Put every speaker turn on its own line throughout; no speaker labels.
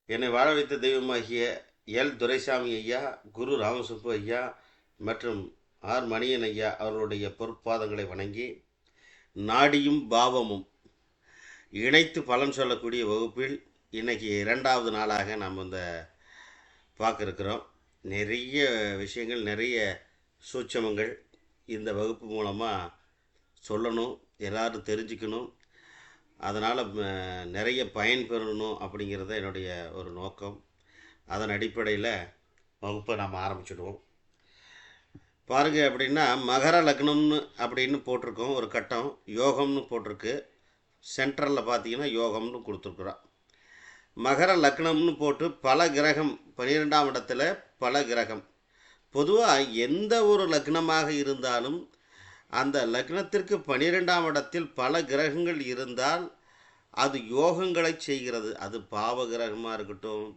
என்னை வாழ வைத்த தெய்வமாகிய எல் துரைசாமி ஐயா, குரு ராமசுப்பு ஐயா மற்றும் ஆர் மணியன் ஐயா அவர்களுடைய பொற்பாதங்களை வணங்கி, நாடியும் பாவமும் இணைத்து பலன் சொல்லக்கூடிய வகுப்பில் இன்னைக்கு 2வது நாளாக நாம் பார்க்க இருக்கிறோம். நிறைய விஷயங்கள், நிறைய சூட்சமங்கள் இந்த வகுப்பு மூலமாக சொல்லணும், எல்லாரும் தெரிஞ்சுக்கணும், அதனால் நிறைய பயன் பெறணும் அப்படிங்கிறது என்னுடைய ஒரு நோக்கம். அதன் அடிப்படையில் வகுப்பை நாம் ஆரம்பிச்சிடுவோம். பாருங்க, அப்படின்னா மகர லக்னம்னு அப்படின்னு போட்டிருக்கோம், ஒரு கட்டம் யோகம்னு போட்டிருக்கு. சென்ட்ரலில் பார்த்தீங்கன்னா யோகம்னு கொடுத்துருக்குறோம். மகர லக்னம்னு போட்டு பல கிரகம் 12ஆம் இடத்துல பல கிரகம். பொதுவாக எந்த ஒரு லக்னமாக இருந்தாலும் அந்த லக்னத்திற்கு 12ஆம் இடத்தில் பல கிரகங்கள் இருந்தால் அது யோகங்களை செய்கிறது. அது பாவ கிரகமாக இருக்கட்டும்,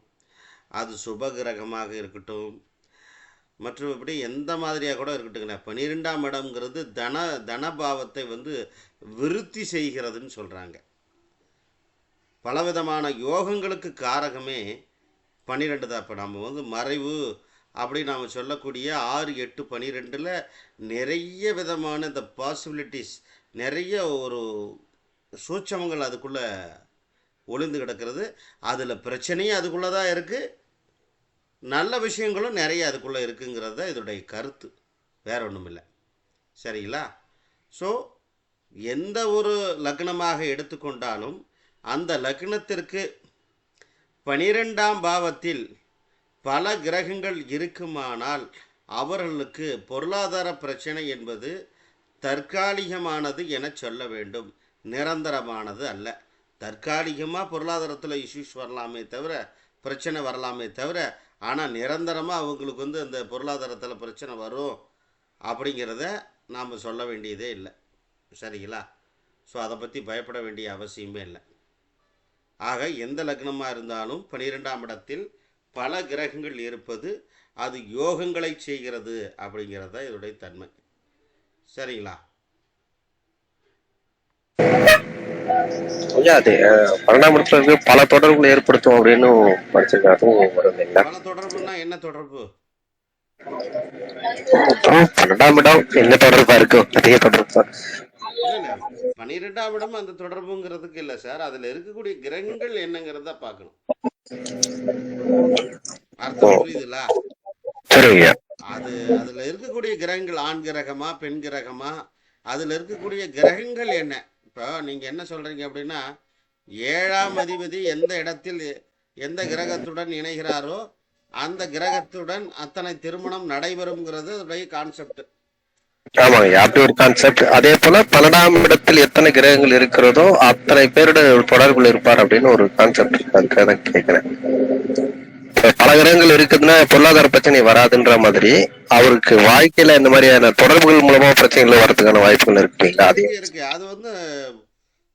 அது சுப கிரகமாக இருக்கட்டும், மற்றபடி எந்த மாதிரியாக கூட இருக்கட்டுங்கண்ணா. 12ஆம் இடம்ங்கிறது தனபாவத்தை விருத்தி செய்கிறதுன்னு சொல்கிறாங்க. பலவிதமான யோகங்களுக்கு காரகமே 12 தான். இப்போ நம்ம மறைவு அப்படி நாம் சொல்லக்கூடிய 6, 8, 12ல் நிறைய விதமான இந்த பாசிபிலிட்டிஸ், நிறைய ஒரு சூட்சமங்கள் அதுக்குள்ளே ஒளிந்து கிடக்கிறது. அதில் பிரச்சனையும் அதுக்குள்ளே தான் இருக்குது, நல்ல விஷயங்களும் நிறைய அதுக்குள்ளே இருக்குங்கிறது தான் இதோடைய கருத்து, வேற ஒன்றும் இல்லை. சரிங்களா? ஸோ எந்த ஒரு லக்னமாக எடுத்துக்கொண்டாலும் அந்த லக்னத்திற்கு 12ஆம் பாவத்தில் பல கிரகங்கள் இருக்குமானால் அவர்களுக்கு பொருளாதார பிரச்சனை என்பது தற்காலிகமானது என சொல்ல வேண்டும், நிரந்தரமானது அல்ல. தற்காலிகமாக பொருளாதாரத்தில் இஷ்யூஸ் வரலாமே தவிர, பிரச்சனை வரலாமே தவிர, ஆனால் நிரந்தரமாக அவங்களுக்கு அந்த பொருளாதாரத்தில் பிரச்சனை வரும் அப்படிங்கிறத நாம் சொல்ல வேண்டியதே இல்லை. சரிங்களா? ஸோ அதை பற்றி பயப்பட வேண்டிய அவசியமே இல்லை. ஆக எந்த லக்னமாக இருந்தாலும் 12ஆம் இடத்தில் பல கிரகங்கள் இருப்பது அது யோகங்களை செய்கிறது அப்படிங்கிறது தான் இதோடைய தன்மை. சரிங்களா?
அது 12ஆம் இடத்துல இருக்கு, பல தொடர்புகளை ஏற்படுத்தும் அப்படின்னு படிச்சிருக்காரு.
பல தொடர்புன்னா என்ன தொடர்பு?
12ஆம் இடம் என்ன தொடர்பா இருக்கும்? அதிக தொடர்பு தான்.
இல்லை இல்லை, 12ஆம் இடம் அந்த தொடர்புங்கிறதுக்கு இல்லை சார், அதில் இருக்கக்கூடிய கிரகங்கள் என்னங்கிறத பார்க்கணும். அர்த்தம் புரியுதுல்ல?
சரிங்க.
அதுல இருக்கக்கூடிய கிரகங்கள் ஆண் கிரகமா பெண் கிரகமா, அதுல இருக்கக்கூடிய கிரகங்கள் என்ன? இப்போ நீங்க என்ன சொல்றீங்க அப்படின்னா, 7ஆம் அதிபதி எந்த இடத்தில் எந்த கிரகத்துடன் இணைகிறாரோ அந்த கிரகத்துடன் அத்தனை திருமணம் நடைபெறும்ங்கிறது அதோடைய கான்செப்ட்.
ஆமாங்க, அப்படி ஒரு கான்செப்ட். அதே போல 12ஆம் இடத்தில் எத்தனை கிரகங்கள் இருக்கிறதோ அத்தனை பேரோட தொடர்புல இருப்பார் அப்படின்னு ஒரு கான்செப்ட் இருக்கு. அதுக்காக தான் கேட்கிறேன். பல கிரகங்கள் இருக்குதுன்னா பொருளாதார பிரச்சனை வராதுன்ற மாதிரி அவருக்கு வாழ்க்கையில இந்த மாதிரியான தொடர்புகள் மூலமா பிரச்சனைகள் வரதுக்கான வாய்ப்புகள் இருக்குங்களா? அது
இருக்கு. அது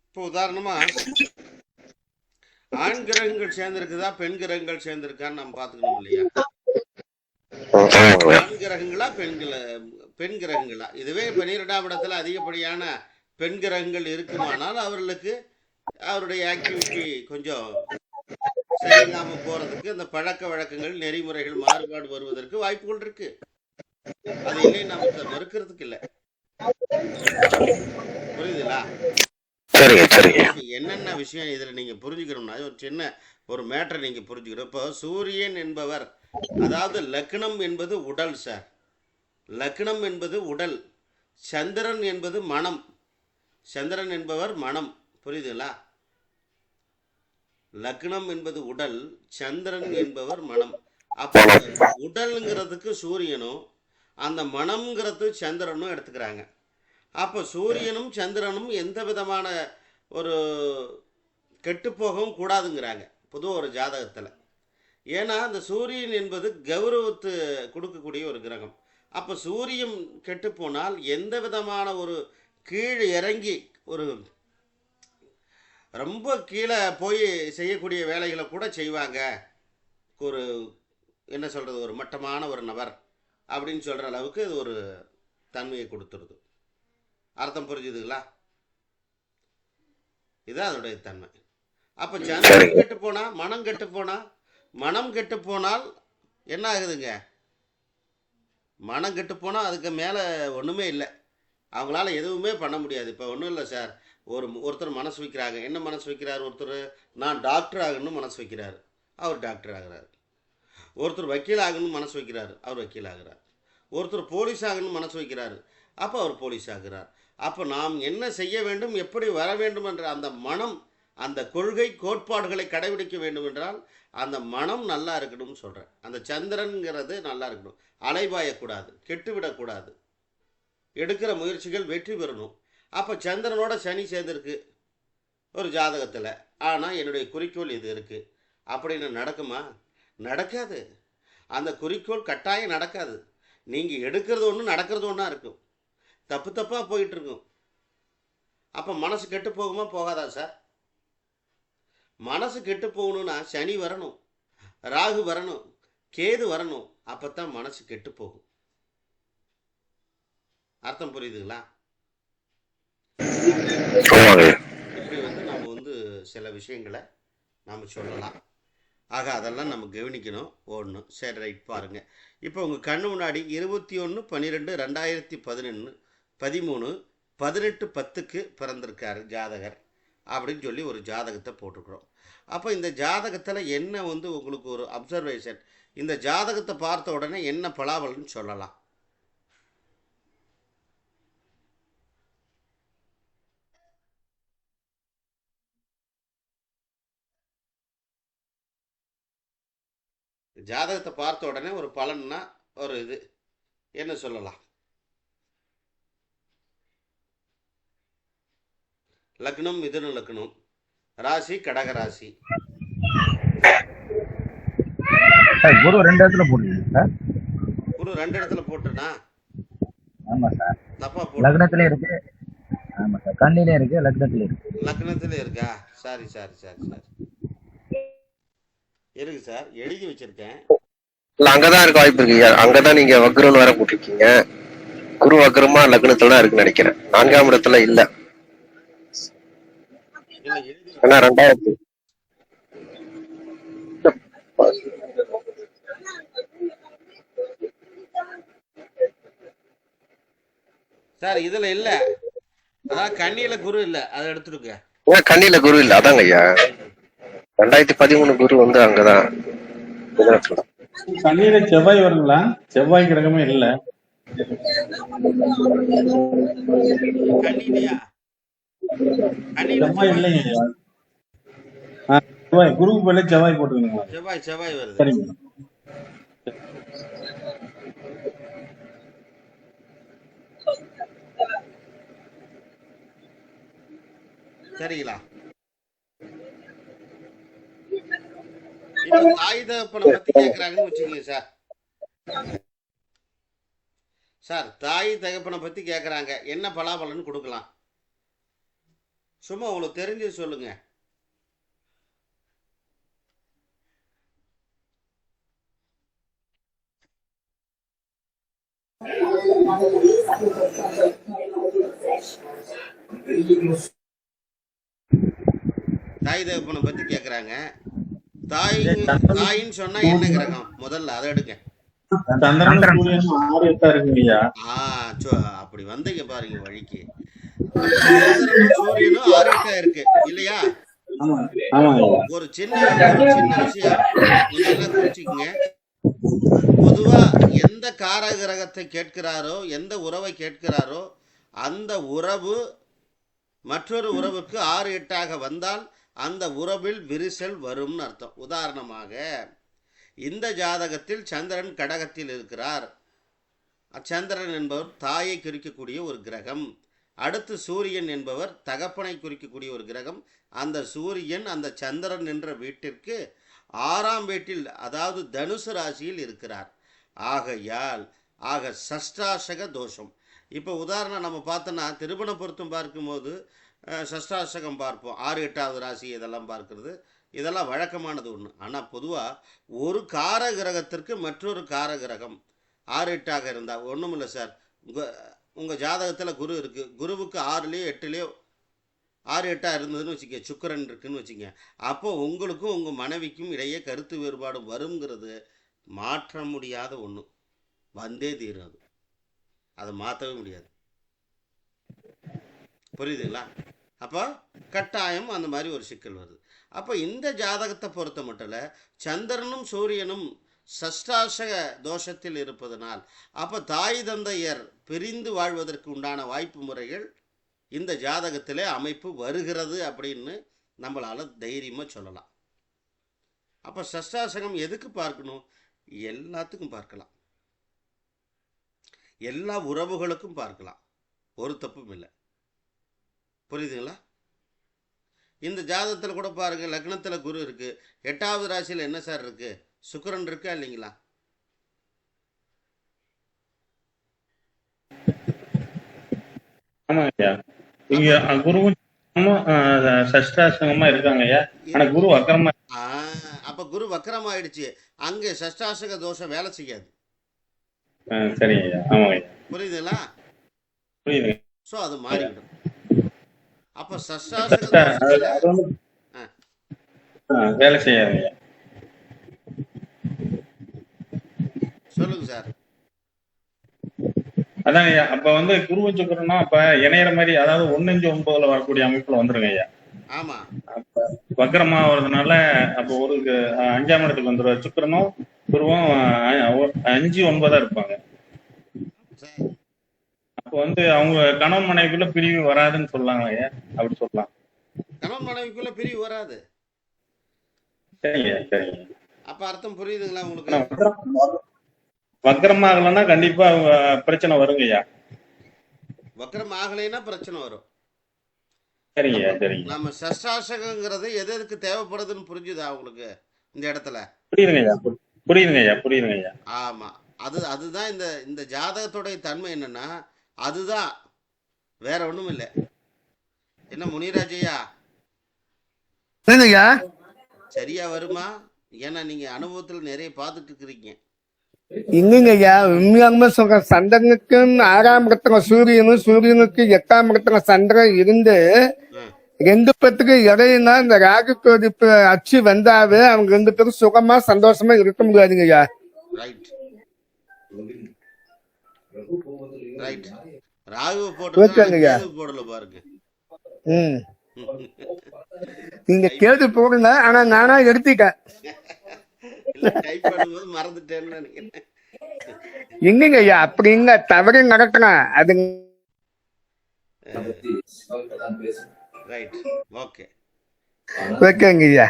இப்போ உதாரணமா ஆண் கிரகங்கள் சேர்ந்திருக்குதா பெண் கிரகங்கள் சேர்ந்திருக்கான்னு நம்ம பார்த்துக்கணும் இல்லையா? ஆண் கிரகங்களா பெண் கிரகங்களா? இதுவே 12ஆம் இடத்துல அதிகப்படியான பெண் கிரகங்கள் இருக்குமானால் அவர்களுக்கு அவருடைய ஆக்டிவிட்டி கொஞ்சம் சரியில்லாமல் போறதுக்கு, அந்த பழக்க வழக்கங்கள் நெறிமுறைகள் மாறுபாடு வருவதற்கு வாய்ப்புகள் இருக்கு. அது இல்லை, நம்ம மறுக்கிறதுக்கு இல்லை. புரியுதுங்களா? என்னென்ன விஷயம் இதுல நீங்க புரிஞ்சுக்கணும்னா, ஒரு சின்ன ஒரு மேட்டரை நீங்க புரிஞ்சுக்கணும். இப்போ சூரியன் என்பவர், அதாவது லக்னம் என்பது உடல் சார், லக்னம் என்பது உடல், சந்திரன் என்பது மனம், சந்திரன் என்பவர் மனம். புரியுதுங்களா? லக்னம் என்பது உடல், சந்திரன் என்பவர் மனம். அப்போ உடல்ங்கிறதுக்கு சூரியனும் அந்த மனம்ங்கிறது சந்திரனும் எடுத்துக்கிறாங்க. அப்போ சூரியனும் சந்திரனும் எந்த விதமான ஒரு கெட்டுப்போகவும் கூடாதுங்கிறாங்க பொதுவாக ஒரு ஜாதகத்தில். ஏன்னா அந்த சூரியன் என்பது கௌரவத்து கொடுக்கக்கூடிய ஒரு கிரகம். அப்போ சூரியன் கெட்டுப்போனால் எந்த விதமான ஒரு கீழ் இறங்கி ஒரு ரொம்ப கீழே போய் செய்யக்கூடிய வேலைகளை கூட செய்வாங்க. ஒரு என்ன சொல்கிறது, ஒரு மட்டமான ஒரு நபர் அப்படின்னு சொல்கிற அளவுக்கு இது ஒரு தன்மையை கொடுத்துருது. அர்த்தம் புரிஞ்சுதுங்களா? இதுதான் அதோடைய தன்மை. அப்போ சந்திரன் கெட்டு போனா, மனம் கெட்டு போனா, மனம் கெட்டு போனால் என்ன ஆகுதுங்க? மனம் கெட்டு போனால் அதுக்கு மேலே ஒன்றுமே இல்லை, அவங்களால எதுவுமே பண்ண முடியாது. இப்போ ஒன்றும் இல்லை சார், ஒருத்தர் மனசு வைக்கிறாங்க. என்ன மனசு வைக்கிறார்? ஒருத்தர் நான் டாக்டர் ஆகணும்னு மனசு வைக்கிறார், அவர் டாக்டர் ஆகிறார். ஒருத்தர் வக்கீல் ஆகணும்னு மனசு வைக்கிறார், அவர் வக்கீல் ஆகிறார். ஒருத்தர் போலீஸ் ஆகணும்னு மனசு வைக்கிறார், அப்போ அவர் போலீஸ் ஆகிறார். அப்போ நாம் என்ன செய்ய வேண்டும், எப்படி வர வேண்டும் என்ற அந்த மனம், அந்த கொள்கை கோட்பாடுகளை கடைபிடிக்க வேண்டும் என்றால் அந்த மனம் நல்லா இருக்கணும்னு சொல்கிறேன். அந்த சந்திரன்கிறது நல்லா இருக்கணும், அலைபாயக்கூடாது, கெட்டுவிடக்கூடாது, எடுக்கிற முயற்சிகள் வெற்றி பெறணும். அப்போ சந்திரனோட சனி சேர்ந்துருக்கு ஒரு ஜாதகத்தில், ஆனால் என்னுடைய குறிக்கோள் இது இருக்குது அப்படின்னு நடக்குமா? நடக்காது. அந்த குறிக்கோள் கட்டாயம் நடக்காது. நீங்கள் எடுக்கிறது ஒன்று, நடக்கிறது ஒன்றா இருக்கும், தப்பு தப்பாக போயிட்டுருக்கும். அப்போ மனசு கெட்டு போகுமா போகாதா சார்? மனசு கெட்டு போகணுன்னா சனி வரணும், ராகு வரணும், கேது வரணும், அப்போ தான் மனசு கெட்டு போகும். அர்த்தம் புரியுதுங்களா? இப்படி நம்ம சில விஷயங்களை நாம் சொல்லலாம். ஆக அதெல்லாம் நம்ம கவனிக்கணும். ஒன்று சரி, ரைட். பாருங்கள், இப்போ உங்கள் கண்ணு முன்னாடி 21/12/2013 பிறந்திருக்காரு ஜாதகர் அப்படின்னு சொல்லி ஒரு ஜாதகத்தை போட்டுக்கிறோம். அப்போ இந்த ஜாதகத்தில் என்ன உங்களுக்கு ஒரு அப்சர்வேஷன், இந்த ஜாதகத்தை பார்த்த உடனே என்ன பலாபலன்னு சொல்லலாம்? ஜாதகத்தை பார்த்த உடனே ஒரு பலன்னா ஒரு இது என்ன சொல்லலாம்? லக்னம் மிதுன லக்னம், ராசி கடக ராசி.
குரு 2 இடத்துல போட்டுருக்கீங்க சார்.
குரு 2 இடத்துல போட்டுனா?
ஆமா சார்.
தப்பா போட்டு
லக்னத்திலே இருக்கு. ஆமா சார், கண்ணிலே இருக்கு, லக்னத்திலே இருக்கு.
லக்னத்திலே இருக்கா? சாரி இருக்கு சார், எழுதி வச்சிருக்கேன்.
இல்ல, அங்கதான் இருக்க வாய்ப்பு இருக்கு. அங்கதான் நீங்க வக்ரம்னு வேற போட்டிருக்கீங்க. குரு வக்ரமா லக்னத்துல தான் இருக்குன்னு நினைக்கிறேன். 4ஆம் இடத்துல இல்ல. ஆனா 2000
சார் இதுல இல்ல, அதான் கண்ணியில குரு இல்ல, அதை எடுத்துருக்க.
கண்ணியில குரு இல்ல, அதாங்க ஐயா. 2013 குரு அங்கதான்
கண்ணியில செவ்வாய் வருங்களா? செவ்வாய் கிரகமே இல்ல.
கண்ணிலையா?
செவ்வாய் இல்லைங்க. செவ்வாய் குருக்கு போல செவ்வாய் போட்டுக்கணுங்க.
செவ்வாய் வருது.
சரிங்க.
சரிங்களா? இப்ப தாய் தகப்பனை பத்தி கேக்குறாங்கன்னு வச்சுக்கோங்க சார். தாய் தகப்பனை பத்தி கேக்குறாங்க, என்ன பலாபலன்னு கொடுக்கலாம்? சும்மா உங்களுக்கு தெரிஞ்சு சொல்லுங்க. தாய் தகப்பனை பத்தி கேக்குறாங்க. தாயின்னு சொன்னா என்ன கிரகம்? முதல்ல அதை எடுங்க. அப்படி வந்தீங்க பாருங்க வழிக்கு. சூரியனும் 6-8 இருக்கு இல்லையா? ஒரு சின்ன விஷயம் இதெல்லாம் குறிச்சுக்குங்க. பொதுவா எந்த காரக கிரகத்தை கேட்கிறாரோ, எந்த உறவை கேட்கிறாரோ, அந்த உறவு மற்றொரு உறவுக்கு 6-8 வந்தால் அந்த உறவில் விரிசல் வரும்னு அர்த்தம். உதாரணமாக இந்த ஜாதகத்தில் சந்திரன் கடகத்தில் இருக்கிறார். சந்திரன் என்பவர் தாயை குறிக்கக்கூடிய ஒரு கிரகம். அடுத்து சூரியன் என்பவர் தகப்பனை குறிக்கக்கூடிய ஒரு கிரகம். அந்த சூரியன் அந்த சந்திரன் என்ற வீட்டிற்கு 6ஆம் வீட்டில், அதாவது தனுசு ராசியில் இருக்கிறார். ஆக சஷ்டாசக தோஷம். இப்போ உதாரணம் நம்ம பார்த்தோன்னா திருமண பொருத்தம் பார்க்கும்போது சஷ்டாசகம் பார்ப்போம், 6-8வது ராசி இதெல்லாம் பார்க்கறது, இதெல்லாம் வழக்கமானது ஒன்று. ஆனால் பொதுவாக ஒரு கார கிரகத்திற்கு மற்றொரு கார கிரகம் 6-8 இருந்தால் ஒன்றும் இல்லை சார். உங்கள் ஜாதகத்தில் குரு இருக்குது, குருவுக்கு 6லேயோ 8லேயோ 6 8 இருந்ததுன்னு வச்சுக்க, சுக்கிரன் இருக்குன்னு வச்சுக்க, அப்போ உங்களுக்கும் உங்கள் மனைவிக்கும் இடையே கருத்து வேறுபாடு வருங்கிறது மாற்ற முடியாத ஒன்று, வந்தே தீரும். அதை மாற்றவே முடியாது. புரியுதுங்களா? அப்போ கட்டாயம் அந்த மாதிரி ஒரு சிக்கல் வருது. அப்போ இந்த ஜாதகத்தை பொறுத்த மட்டும் சந்திரனும் சூரியனும் சஷ்டாசக தோஷத்தில் இருப்பதனால் அப்போ தாய் தந்தையர் பிரிந்து வாழ்வதற்கு உண்டான வாய்ப்பு முறைகள் இந்த ஜாதகத்திலே அமைப்பு வருகிறது அப்படின்னு நம்மளால் தைரியமாக சொல்லலாம். அப்போ சஷ்டாசகம் எதுக்கு பார்க்கணும்? எல்லாத்துக்கும் பார்க்கலாம், எல்லா உறவுகளுக்கும் பார்க்கலாம், ஒரு தப்பும் இல்லை. புரியுதுங்களா? இந்த ஜாதகத்தில் கூட பாருங்க, லக்னத்தில் குரு இருக்கு, 8வது ராசியில் என்ன சார் இருக்கு? சுக்கிரன் இருக்கா இல்லைங்களா?
ஆமாங்க ஐயா. இங்க குருவும் சஷ்டாசங்கமா இருக்காங்க ஐயா. ஆனா குரு வக்கரமா.
அப்ப குரு வக்கரம் ஆயிடுச்சு, அங்கே சஷ்டாசக தோஷம் வேலை செய்யாது.
சரிங்க ஐயா. ஆமாங்க ஐயா.
புரியுதுங்களா?
புரியுதுங்க.
ஸோ அது மாறிவிடும். அப்ப சஷ்டாசக
வேலை செய்யாது.
சொல்லுங்க சார்.
அதாங்க ஐயா. அப்ப குருவும் சுக்கிரனா அப்ப இணையற மாதிரி, அதாவது 1-5-9 வரக்கூடிய அமைப்புல வந்துருங்க ஐயா.
ஆமா.
அப்ப வக்கரமா வர்றதுனால அப்ப ஒரு 5ஆம் இடத்துக்கு வந்துருவாரு. சுக்கிரனும் குருவும் 5-9 இருப்பாங்க. அப்ப அவங்க கணவன் மனைவிக்குள்ள பிரிவு வராதுன்னு சொல்லலாங்க ஐயா. அப்படி சொல்லலாம்.
கணவன் மனைவிக்குள்ள பிரிவு வராது.
சரிங்க சரிங்க.
அப்ப அர்த்தம் புரியுதுங்களா உங்களுக்கு?
வக்கரம் ஆகலைன்னா கண்டிப்பா பிரச்சனை வருங்க ஐயா.
வக்கரம் ஆகலைன்னா பிரச்சனை வரும்.
சரிங்க சரிங்க.
நம்ம சஷ்டாசகங்கிறது எது எதுக்கு தேவைப்படுதுன்னு புரிஞ்சுதா உங்களுக்கு இந்த இடத்துல?
புரியுதுங்க ஐயா. புரியுதுங்க ஐயா. புரியுதுங்க ஐயா.
ஆமா. அதுதான் இந்த ஜாதகத்தோடைய தன்மை. என்னன்னா அதுதான், வேற ஒண்ணும் இல்லை. என்ன முனிராஜையா சரியா வருமா? ஏன்னா நீங்க அனுபவத்துல நிறைய பார்த்துட்டு இருக்கிறீங்க.
இல்லைங்க ஐயா, உண்மையாலுமே சொல்றேன். சந்திரனுக்கும் 6ஆம் இடத்துல சூரியனும், சூரியனுக்கு 8ஆம் இடத்துல சந்திரன் இருந்து 2 பேத்துக்கு இடையினா இந்த ராகு கோதிப்பு அச்சு வந்தாவே அவங்க 2 பேரும் சுகமா சந்தோஷமா இருக்க முடியாதுங்க ஐயா.
Right right. ராகு போடல பாருங்க.
நீங்க கேட்டு போடுங்க, ஆனா நானா எடுத்துட்டேன்.
மறந்துட்டேன்னு நினைக்கிறேன்.
எங்கங்க ஐயா அப்படிங்க தவறு நடக்கலாம். அது
ரைட். ஓகே
ஓகேங்க ஐயா.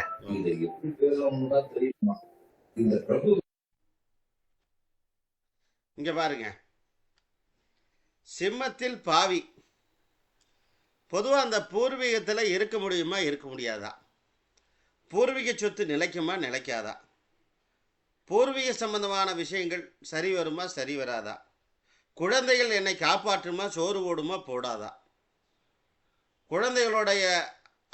இங்க பாருங்க, சிம்மத்தில் பாவி பொதுவா அந்த பூர்வீகத்துல இருக்க முடியுமா இருக்க முடியாதா? பூர்வீக சொத்து நிலைக்குமா நிலைக்காதா? பூர்வீக சம்பந்தமான விஷயங்கள் சரி வருமா சரி வராதா? குழந்தைகள் என்னை காப்பாற்றுமா சோறு போடுமா போடாதா? குழந்தைகளுடைய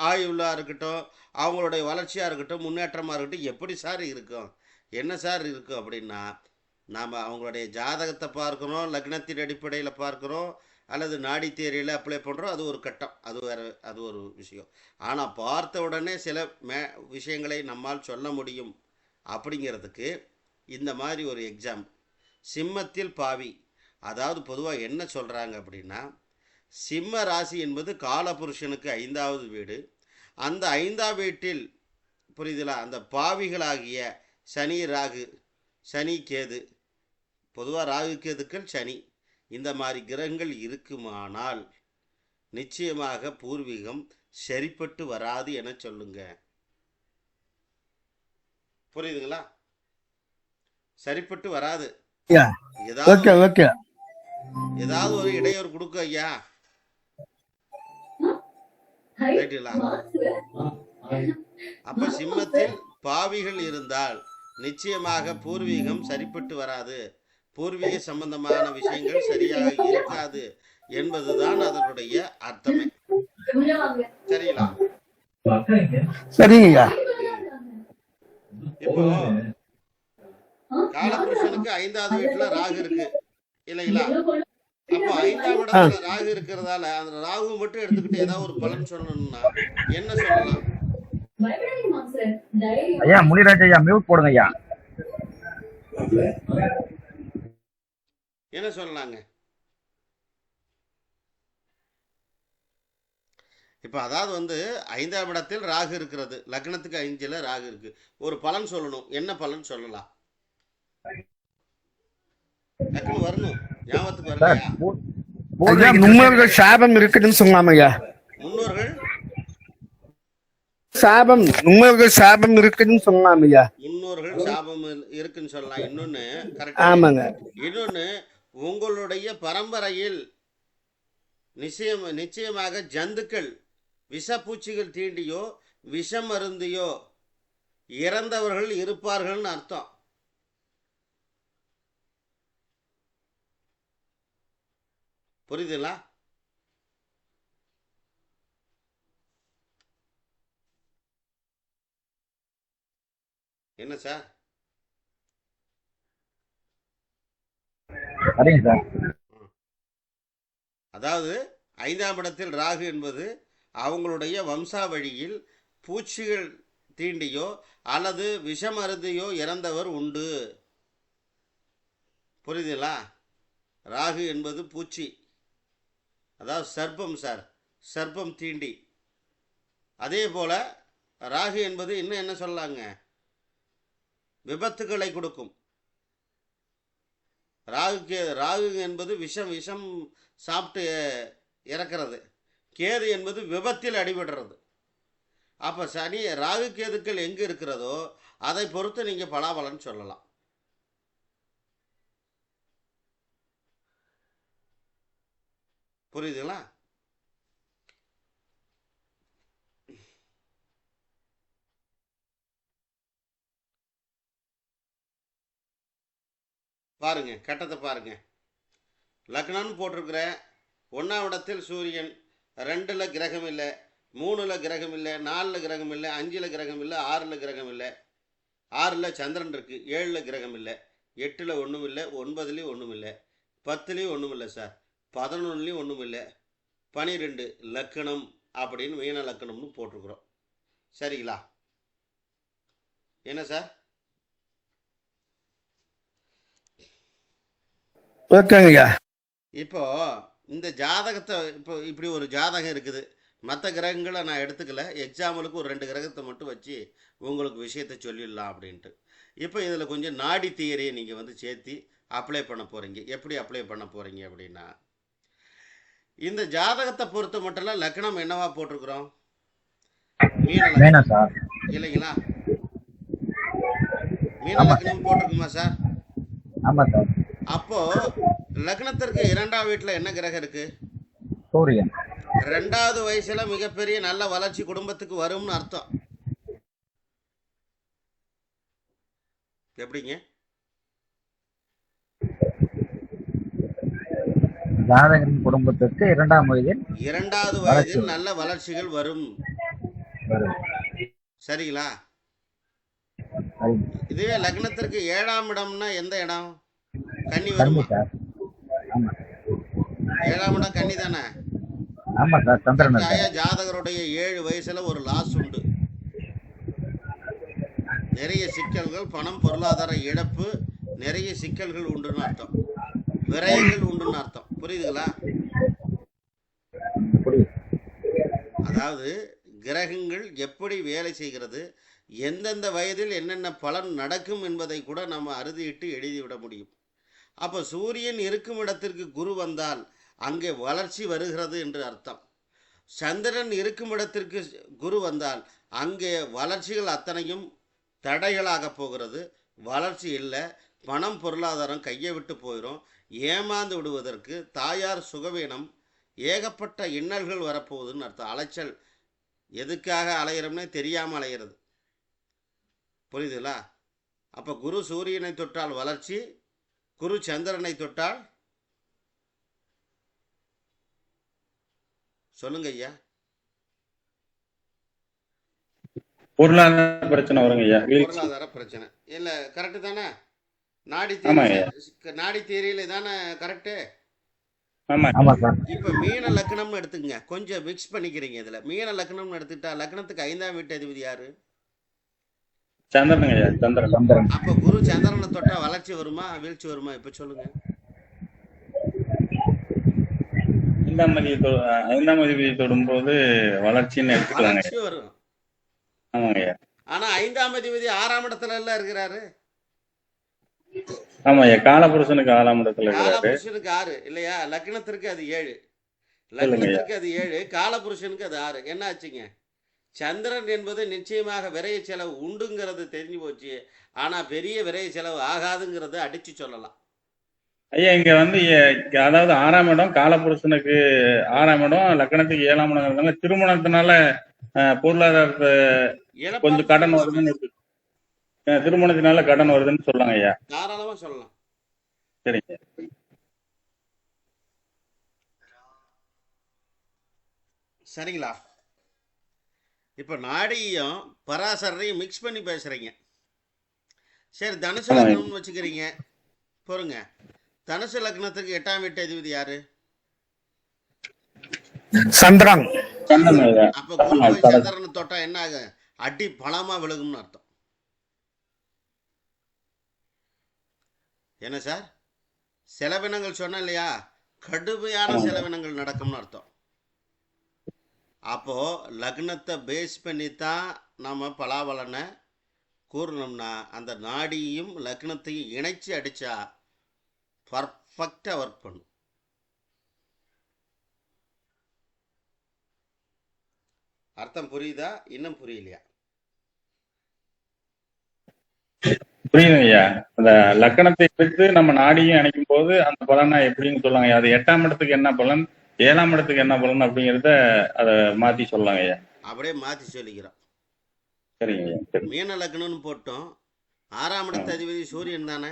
ஆயுளா இருக்கட்டும், அவங்களுடைய வளர்ச்சியாக இருக்கட்டும், முன்னேற்றமாக இருக்கட்டும், எப்படி சார் இருக்கும், என்ன சார் இருக்கும் அப்படின்னா, நாம் அவங்களுடைய ஜாதகத்தை பார்க்குறோம், லக்னத்தின் அடிப்படையில் பார்க்குறோம், அல்லது நாடி தேரியில் அப்ளை பண்ணுறோம். அது ஒரு கட்டம், அது ஒரு விஷயம். ஆனால் பார்த்த உடனே சில விஷயங்களை நம்மால் சொல்ல முடியும் அப்படிங்கிறதுக்கு இந்த மாதிரி ஒரு எக்ஸாம். சிம்மத்தில் பாவி, அதாவது பொதுவாக என்ன சொல்கிறாங்க அப்படின்னா, சிம்ம ராசி என்பது காலபுருஷனுக்கு 5வது வீடு. அந்த 5ஆம் வீட்டில் புரியுதுலா, அந்த பாவிகளாகிய சனி ராகு, சனி கேது, பொதுவாக ராகு கேதுக்கள் சனி, இந்த மாதிரி கிரகங்கள் இருக்குமானால் நிச்சயமாக பூர்வீகம் சரிப்பட்டு வராது என சொல்லுங்க. புரியுதுங்களா? சரிப்பட்டு வராது. ஏதாவது ஒரு இடையூறு கொடுக்க ஐயா. அப்ப சிம்மத்தில் பாவிகள் இருந்தால் நிச்சயமாக பூர்வீகம் சரிப்பட்டு வராது, பூர்வீக சம்பந்தமான விஷயங்கள் சரியாக இருக்காது என்பதுதான் அதனுடைய அர்த்தமே. சரிங்களா?
சரிங்க.
இப்போ காலபுருஷனுக்கு 5வது வீட்டுல ராகு இருக்கு இல்லைங்களா? அப்போ 5ஆம் இடத்துல ராகு இருக்கிறதால அந்த ராகு மட்டும் எடுத்துக்கிட்டு ஏதாவது ஒரு பலன் சொல்லணும்னா என்ன சொல்லலாம்?
ஐயா முனிராஜ் ஐயா மியூட் போடுங்க ஐயா.
என்ன சொல்லலாங்க? இப்போ அதாவது வந்து 5ஆம் இடத்தில் ராகு இருக்கிறது, லக்னத்துக்கு 5ல ராகு இருக்கு, ஒரு பலன் சொல்லணும், என்ன பலன் சொல்லலாம்? டக்குனு வரணும், ஞாபகத்துக்கு
சார்
வரலையா?
ஐயா முன்னோர்கள் சாபம் இருக்குதுன்னு சொன்னாம ஐயா.
முன்னோர்கள்
முன்னோர்கள் சாபம் இருக்குதுன்னு சொன்னாம ஐயா.
முன்னோர்கள் சாபம் இருக்குன்னு சொல்லலாம். இன்னொன்னு
ஆமாங்க.
இன்னொன்னு, உங்களுடைய பரம்பரையில் நிச்சயமாக ஜந்துக்கள் விஷப்பூச்சிகள் தீண்டியோ விஷம் அருந்தியோ இறந்தவர்கள் இருப்பார்கள்னு அர்த்தம். புரியுதுங்களா? என்ன சார்?
சரிங்க சார்.
அதாவது 5ஆம் இடத்தில் ராகு என்பது அவங்களுடைய வம்சாவழியில் பூச்சிகள் தீண்டியோ அல்லது விஷம் அருந்தியோ இறந்தவர் உண்டு. புரியுதுங்களா? ராகு என்பது பூச்சி, அதாவது சர்ப்பம் சார், சர்ப்பம் தீண்டி. அதே போல ராகு என்பது இன்னும் என்ன சொல்லலாங்க, விபத்துக்களை கொடுக்கும். ராகு என்பது விஷம் சாப்பிட்டு இறக்கிறது. கேது என்பது விபத்தில் அடிபடுறது. அப்போ சனி ராகு கேதுக்கள் எங்கே இருக்கிறதோ அதை பொறுத்து நீங்கள் பலாபலன் சொல்லலாம். புரியுதுங்களா? பாருங்க, கட்டத்தை பாருங்க. லக்னம்னு போட்டிருக்கிற 1ஆம் இடத்தில் சூரியன், 2ல் கிரகம் இல்லை, 3ல் கிரகம் இல்லை, 4ல் கிரகம் இல்லை, 5ல் கிரகம் இல்லை, 6ல் கிரகம் இல்லை, 6ல் சந்திரன் இருக்கு, 7ல் கிரகம் இல்லை, 8ல் ஒன்றும் இல்லை, 9லேயும் ஒன்றும் இல்லை, 10லேயும் ஒன்றும் இல்லை சார், 11லேயும் ஒன்றும் இல்லை, 12 லக்கணம் அப்படின்னு மீன லக்கணம்னு போட்டிருக்கிறோம். சரிங்களா? என்ன சார்?
ஓகேங்க ஐயா.
இப்போ இந்த ஜாதகத்தை, இப்போ இப்படி ஒரு ஜாதகம் இருக்குது, மற்ற கிரகங்களை நான் எடுத்துக்கல, எக்ஸாம்பிளுக்கு ஒரு 2 கிரகத்தை மட்டும் வச்சு உங்களுக்கு விஷயத்தை சொல்லிடலாம் அப்படின்ட்டு. இப்போ இதில் கொஞ்சம் நாடி தியரியை நீங்கள் வந்து சேர்த்து அப்ளை பண்ண போகிறீங்க. எப்படி அப்ளை பண்ண போகிறீங்க அப்படின்னா, இந்த ஜாதகத்தை பொறுத்த மட்டும் லக்னம் என்னவா போட்டிருக்கிறோம்? மீன
சார்
இல்லைங்களா? மீன லக்னம் போட்டிருக்குமா சார்?
ஆமா சார்.
அப்போ லக்னத்திற்கு 2ஆம் வீட்டில் என்ன கிரகம் இருக்கு?
சூரியன்.
2வது வயசுல மிகப்பெரிய நல்ல வளர்ச்சி குடும்பத்துக்கு வரும்னு அர்த்தம். எப்படிங்க?
ஜாதகரின் குடும்பத்திற்கு 2ஆம் வயதில்
2வது வயதில் நல்ல வளர்ச்சிகள் வரும். சரிங்களா? இதுவே லக்னத்திற்கு 7ஆம் இடம்னா எந்த இடம்? கன்னி வருமா? 7ஆம் இடம் கன்னி தானே?
ஆமா சார். சந்திரன்.
ஜாதகருடைய 7 வயசுல ஒரு லாஸ் உண்டு. நிறைய சிக்கல்கள், பணம், பொருளாதார இழப்பு, நிறைய சிக்கல்கள் உண்டுன்னு அர்த்தம், விரயங்கள் உண்டுன்னு அர்த்தம். புரியுதுங்களா? அதாவது கிரகங்கள் எப்படி வேலை செய்கிறது, எந்தெந்த வயதில் என்னென்ன பலன் நடக்கும் என்பதை கூட நம்ம அறுதியிட்டு எழுதிவிட முடியும். அப்போ சூரியன் இருக்கும் இடத்திற்கு குரு வந்தால் அங்கே வளர்ச்சி வருகிறது என்று அர்த்தம். சந்திரன் இருக்கும் இடத்திற்கு குரு வந்தால் அங்கே வளர்ச்சிகள் அத்தனையும் தடைகளாக போகிறது. வளர்ச்சி இல்லை, பணம் பொருளாதாரம் கையை விட்டு போயிடும், ஏமாந்து விடுவதற்கு, தாயார் சுகவீனம், ஏகப்பட்ட இன்னல்கள் வரப்போகுதுன்னு அர்த்தம். அலைச்சல், எதுக்காக அலையிறோம்னே தெரியாமல் அலைகிறது. புரியுதுங்களா? அப்போ குரு சூரியனை தொட்டால் வளர்ச்சி, குரு சந்திரனை தொட்டால் சொல்லுங்க ஐயா.
பொருளாதார பிரச்சனை வருங்க ஐயா.
பொருளாதார பிரச்சனை இல்ல, கரெக்டு தானே? நாடி தேரியில தானே கரெக்டு.
ஆமா
ஆமாம் சார்.
இப்போ மீன லக்னம்னு எடுத்துக்கங்க, கொஞ்சம் மிக்ஸ் பண்ணிக்கிறீங்க இதில். மீன லக்னம்னு எடுத்துக்கிட்டா லக்னத்துக்கு 5ஆம் வீட்டு அதிபதி யாரு?
சந்திரனுங்க ஐயா, சந்திரன்.
சந்திரன்.
அப்போ குரு சந்திரனை தொட்டா வளர்ச்சி வருமா வீழ்ச்சி வருமா? இப்போ சொல்லுங்க.
5ஆம் அதிபதியை தொடும்போது வளர்ச்சின்னு எடுத்துக்கலாங்க ஐயா.
வளர்ச்சி வரும்.
ஆமாங்க ஐயா.
ஆனா 5ஆம் அதிபதி 6ஆம் இடத்துல எல்லாம் இருக்கிறாரு.
ஆமா ஐயா, காலபுருஷனுக்கு 6ஆம் இடத்துல இருக்கிறாரு.
காலபுருஷனுக்கு 6 இல்லையா? லக்னத்திற்கு அது 7,
சொல்லுங்க ஐயா.
லக்னத்திற்கு அது 7, காலபுருஷனுக்கு அது 6. என்ன ஆச்சுங்க? சந்திரன் என்பது நிச்சயமாக விரைய செலவு உண்டுங்கிறது தெரிஞ்சு போச்சு. ஆனா பெரிய விரைய செலவு ஆகாதுங்கிறத அடிச்சு சொல்லலாம்.
ஐயா இங்க வந்து அதாவது 6ஆம் இடம் காலபுருஷனுக்கு 6ஆம் இடம், லக்னத்துக்கு 7ஆம் இடங்கிறதுனால திருமணத்தினால பொருளாதாரத்தை கொஞ்சம் கடன் வருதுன்னு திருமணத்தினால கடன் வருதுன்னு சொல்லாங்க ஐயா.
தாராளமா சொல்லலாம்.
சரிங்க.
சரிங்களா? இப்ப நாடியும் பராசரையும் மிக்ஸ் பண்ணி பேசுறீங்க. சரி, தனுசு லக்னம்னு வச்சுக்கிறீங்க. பொறுங்க, தனுசு லக்னத்துக்கு 8ஆம் வீட்டு அதிபதி யாரு?
சந்திரன்.
சந்திரன் ஐயா.
அப்ப குரு போய் சந்திரனை தொட்டா என்ன ஆகும்? அடி பலமா விழுகும்னு அர்த்தம். என்ன சார்? செலவினங்கள் சொன்ன இல்லையா? கடுமையான செலவினங்கள் நடக்கும்னு அர்த்தம். அப்போ லக்னத்தை பேஸ் பண்ணி தான் நம்ம பலாபலனை கூறணும்னா அந்த நாடியும் லக்னத்தையும் இணைச்சி அடிச்சா பர்ஃபெக்டாக ஒர்க் பண்ணும். அர்த்தம் புரியுதா? இன்னும் புரியலையா?
புரியுது ஐயா. அந்த லக்கணத்தை எடுத்து நம்ம நாடியும் இணைக்கும் போது அந்த பலனை எப்படின்னு சொல்லாங்க. அது 8ஆம் இடத்துக்கு என்ன பலன், 7ஆம் இடத்துக்கு என்ன பலன் அப்படிங்கிறத அதை மாத்தி சொல்லாங்க ஐயா.
அப்படியே மாற்றி சொல்லிக்கிறோம்.
சரிங்க ஐயா. சரி.
மீன லக்னம்னு போட்டோம். 6ஆம் இடத்து அதிபதி சூரியன் தானே?